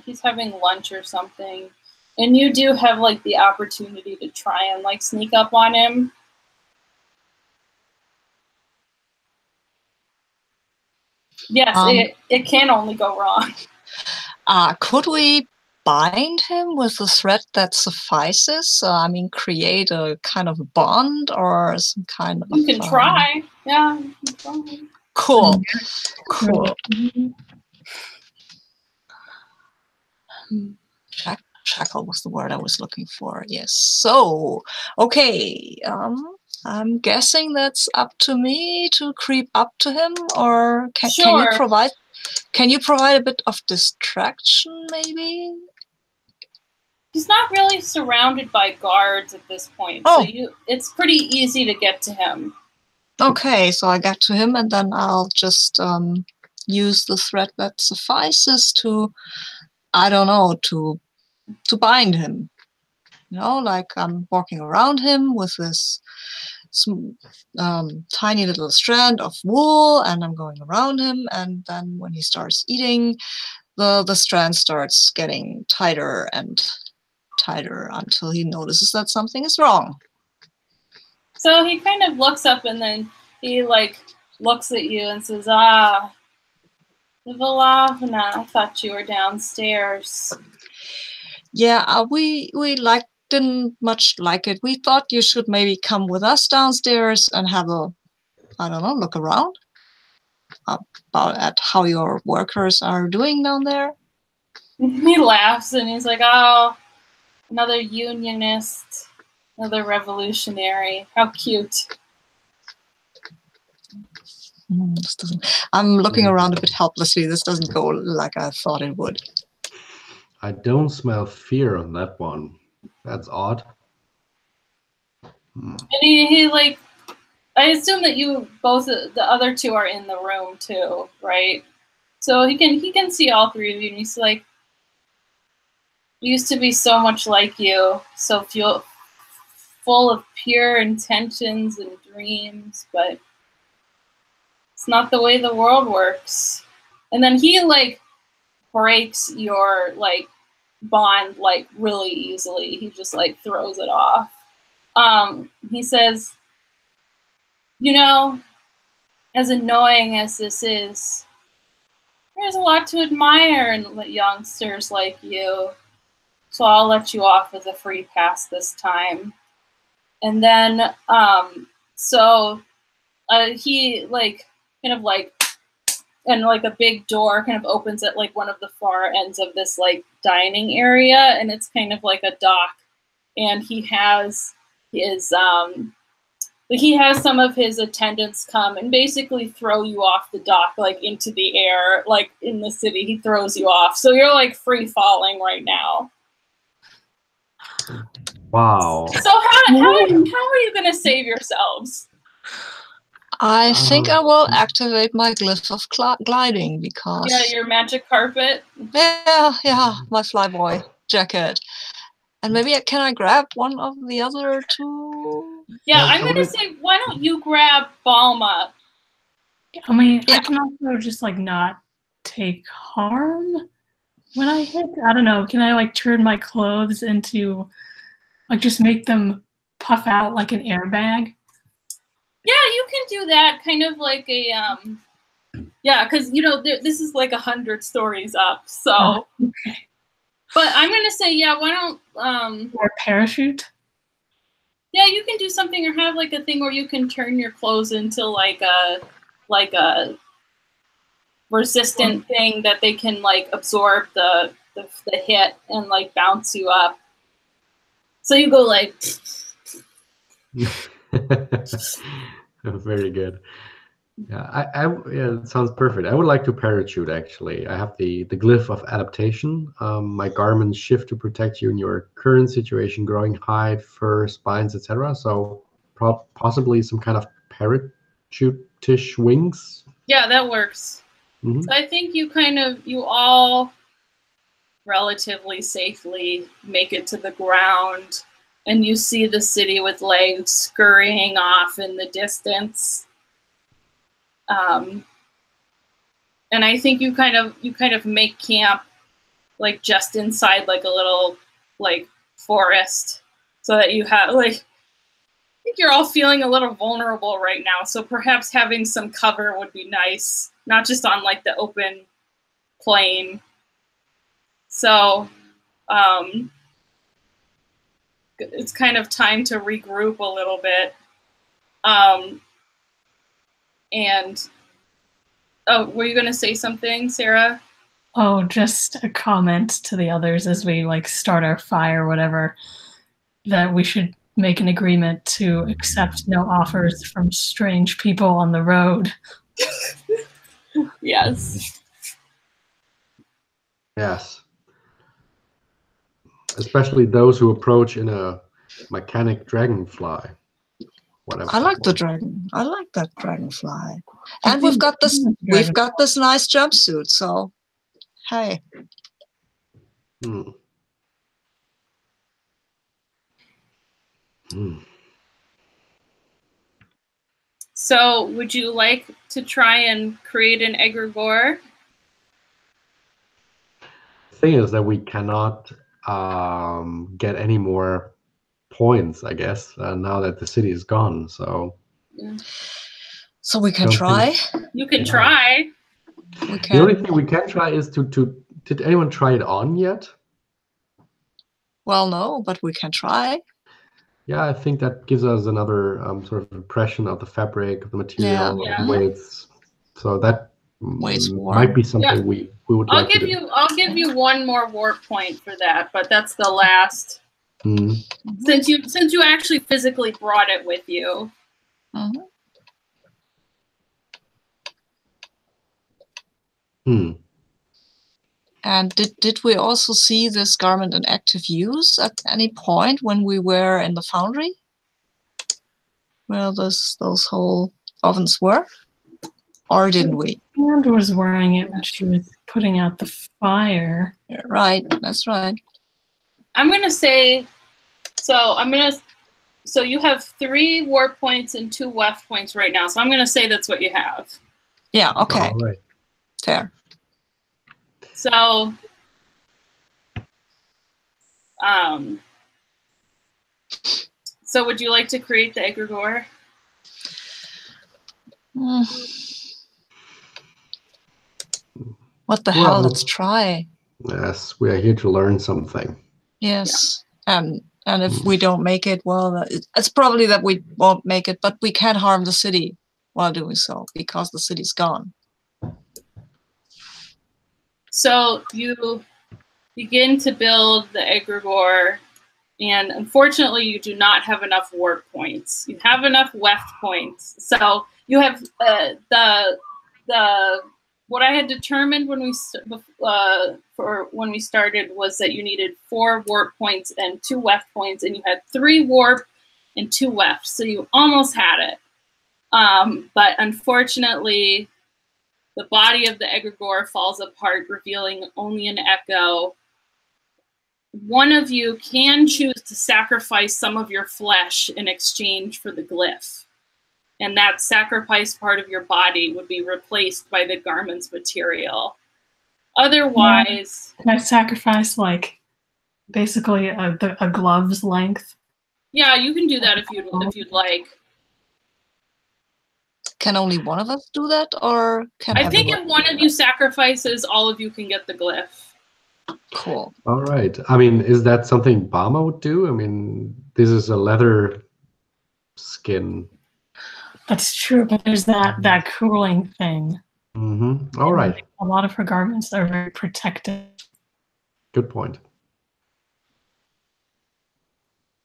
he's having lunch or something, and you do have like the opportunity to try and like sneak up on him. Yes, it can only go wrong. Could we bind him with a thread that suffices? I mean, create a kind of bond or some kind of... You can try. Yeah. You can try. Cool. Cool. Shackle was the word I was looking for. Yes. So, okay. I'm guessing that's up to me to creep up to him, or can you provide? Can you provide a bit of distraction, maybe? He's not really surrounded by guards at this point, so it's pretty easy to get to him. Okay, so I get to him, and then I'll just use the thread that suffices to, I don't know, to bind him. You know, like I'm walking around him with this tiny little strand of wool, and I'm going around him, and then when he starts eating, the strand starts getting tighter and tighter until he notices that something is wrong. So he kind of looks up, and then he like looks at you and says, "Ah, Valavna, I thought you were downstairs." Yeah, we didn't much like it. We thought you should maybe come with us downstairs and have a, I don't know, look around at how your workers are doing down there. He laughs and he's like, "Oh, another unionist, another revolutionary. How cute." I'm looking around a bit helplessly. This doesn't go like I thought it would. I don't smell fear on that one. That's odd. And he like, I assume that you both, the other two are in the room too, right? So he can see all three of you, and he's like, "Used to be so much like you, so full of pure intentions and dreams, but it's not the way the world works." And then he like breaks your like bond like really easily. He just like throws it off. He says, "You know, as annoying as this is, there's a lot to admire in youngsters like you. So I'll let you off with a free pass this time." And then, he like kind of like, and like a big door kind of opens at like one of the far ends of this like dining area, and it's kind of like a dock, and he has some of his attendants come and basically throw you off the dock, like into the air, like in the city. He throws you off, so you're like free falling right now. Wow. So how are you gonna save yourselves? I think I will activate my glyph of gliding because... Yeah, your magic carpet. Yeah, my flyboy jacket. And maybe can I grab one of the other two? Yeah, I'm gonna say, why don't you grab Balma? I mean, I can also just like not take harm when I hit. I don't know. Can I like turn my clothes into like just make them puff out like an airbag? Yeah, you can do that. Kind of like a yeah, because you know this is like 100 stories up. So, okay. But I'm gonna say, yeah, why don't or parachute? Yeah, you can do something, or have like a thing where you can turn your clothes into like a resistant thing that they can like absorb the hit and like bounce you up. So you go like. Very good. Yeah, yeah, it sounds perfect. I would like to parachute, actually. I have the glyph of adaptation. My garments shift to protect you in your current situation, growing height, fur, spines, etc. So possibly some kind of parachute-ish wings. Yeah, that works. Mm-hmm. So I think you all relatively safely make it to the ground, and you see the city with legs scurrying off in the distance. And I think you kind of make camp like just inside like a little like forest, so that you have like, I think you're all feeling a little vulnerable right now, so perhaps having some cover would be nice, not just on like the open plain. So it's kind of time to regroup a little bit. And oh, were you going to say something, Sarah? Oh, just a comment to the others as we like start our fire, whatever, that we should make an agreement to accept no offers from strange people on the road. Yes. Yes. Especially those who approach in a mechanic dragonfly. Whatever. I like the dragon. I like that dragonfly. And we've got this nice jumpsuit, so hey. Hmm. Hmm. So, would you like to try and create an egregore? The thing is that we cannot get any more points, I guess, now that the city is gone. So, so we can try. You can try. We can. The only thing we can try is to. Did anyone try it on yet? Well, no, but we can try. Yeah, I think that gives us another sort of impression of the fabric, of the material, of the way it's. So that might be something we would like to do. I'll give you one more warp point for that, but that's the last. Since you actually physically brought it with you. And did we also see this garment in active use at any point when we were in the foundry? Where those whole ovens were? Or didn't we? Amanda was wearing it when she was putting out the fire. Yeah, right, that's right. I'm gonna say, so you have 3 warp points and 2 weft points right now. So I'm gonna say that's what you have. Yeah, okay. All right. Fair. So, so would you like to create the egregore? What the hell? Let's try. Yes, we are here to learn something. Yes, and if we don't make it, well, it's probably that we won't make it, but we can't harm the city while doing so because the city's gone. So you begin to build the egregore, and unfortunately, you do not have enough warp points. You have enough weft points. So you have what I had determined when we started was that you needed 4 warp points and 2 weft points, and you had 3 warp and 2 weft. So you almost had it, but unfortunately, the body of the egregore falls apart, revealing only an echo. One of you can choose to sacrifice some of your flesh in exchange for the glyph. And that sacrifice part of your body would be replaced by the garment's material. Otherwise... Can I sacrifice, like, basically a glove's length? Yeah, you can do that if you'd like. Can only one of us do that, or can I think if one of you sacrifices, all of you can get the glyph. Cool. All right. I mean, is that something Bama would do? I mean, this is a leather skin. That's true, but there's that cooling thing. All right. A lot of her garments are very protective. Good point.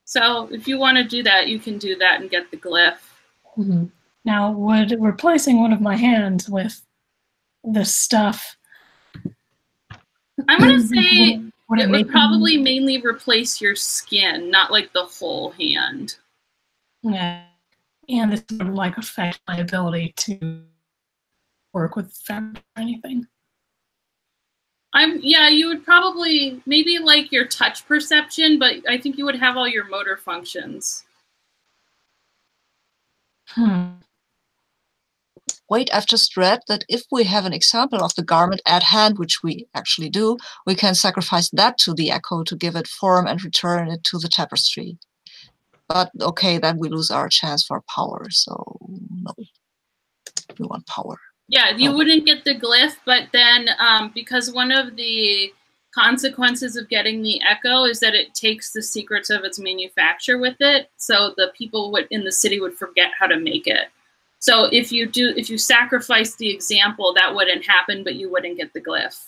So if you want to do that, you can do that and get the glyph. Now, would replacing one of my hands with this stuff... I'm going to say it would probably mainly replace your skin, not like the whole hand. Yeah. And this would like affect my ability to work with fabric or anything. Yeah, you would probably maybe like your touch perception, but I think you would have all your motor functions. Wait, I've just read that if we have an example of the garment at hand, which we actually do, we can sacrifice that to the echo to give it form and return it to the tapestry. But okay, then we lose our chance for power, so no. We want power. Yeah, you wouldn't get the glyph, but then because one of the consequences of getting the echo is that it takes the secrets of its manufacture with it. So the people in the city would forget how to make it. So if you sacrifice the example, that wouldn't happen, but you wouldn't get the glyph.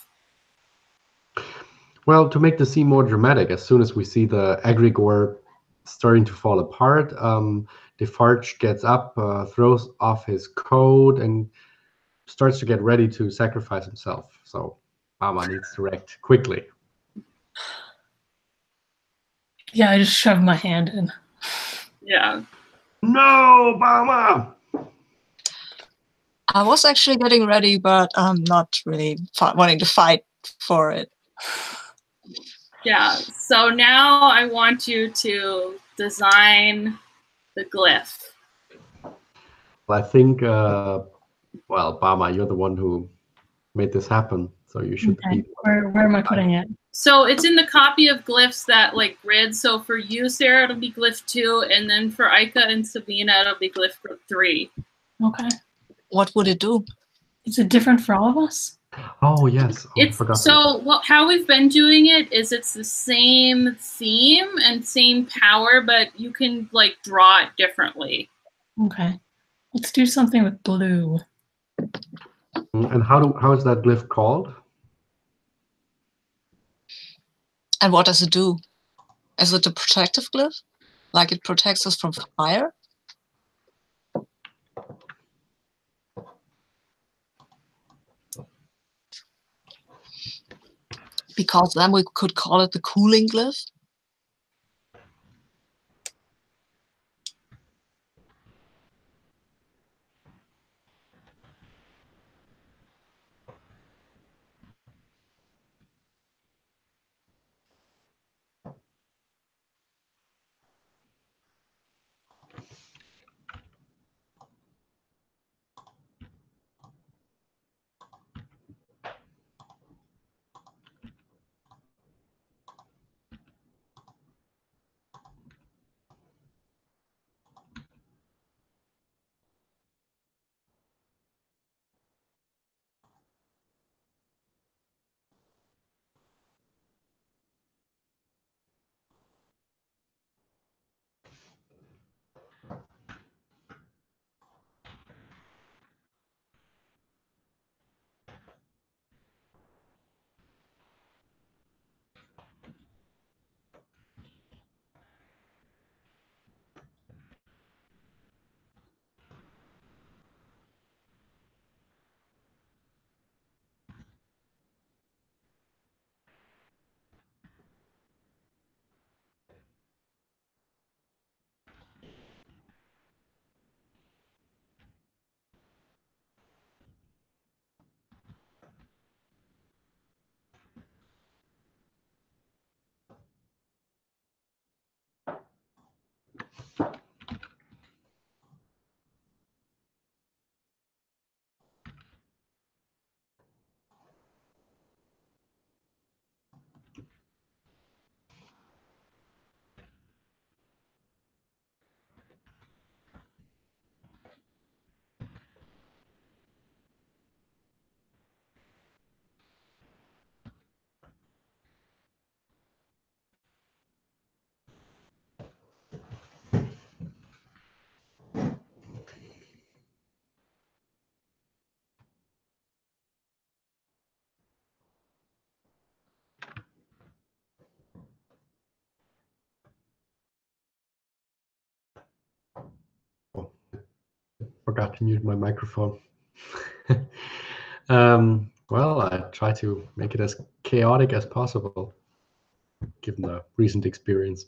Well, to make the scene more dramatic, as soon as we see the egregore starting to fall apart, Defarge gets up, throws off his coat, and starts to get ready to sacrifice himself. So Bama needs to react quickly. Yeah, I just shoved my hand in. Yeah. No, Bama! I was actually getting ready, but I'm not really wanting to fight for it. Yeah. So now I want you to design the glyph. I think, well, Bama, you're the one who made this happen, so you should Okay. be. Where am I putting it? So it's in the copy of glyphs that like grid. So for you, Sarah, it'll be glyph 2, and then for Aika and Sabina, it'll be glyph 3. Okay. What would it do? Is it different for all of us? Oh yes, I It's forgot. so how we've been doing it is it's the same theme and same power, but you can like draw it differently. Okay. Let's do something with blue. And how is that glyph called? And what does it do? Is it a protective glyph? Like it protects us from fire? Because then we could call it the cooling glyph. Forgot to mute my microphone. Well, I try to make it as chaotic as possible, given the recent experience.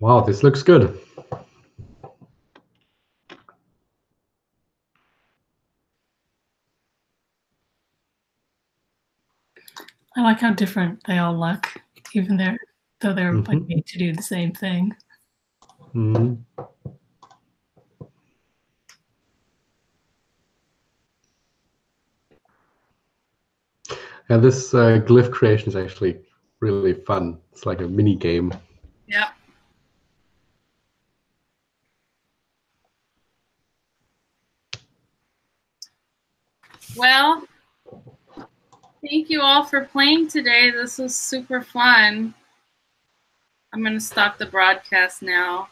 Wow, this looks good. I like how different they all look, even though they're like made to do the same thing. Mm. And this glyph creation is actually really fun. It's like a mini game. Yep. Well, thank you all for playing today. This was super fun. I'm going to stop the broadcast now.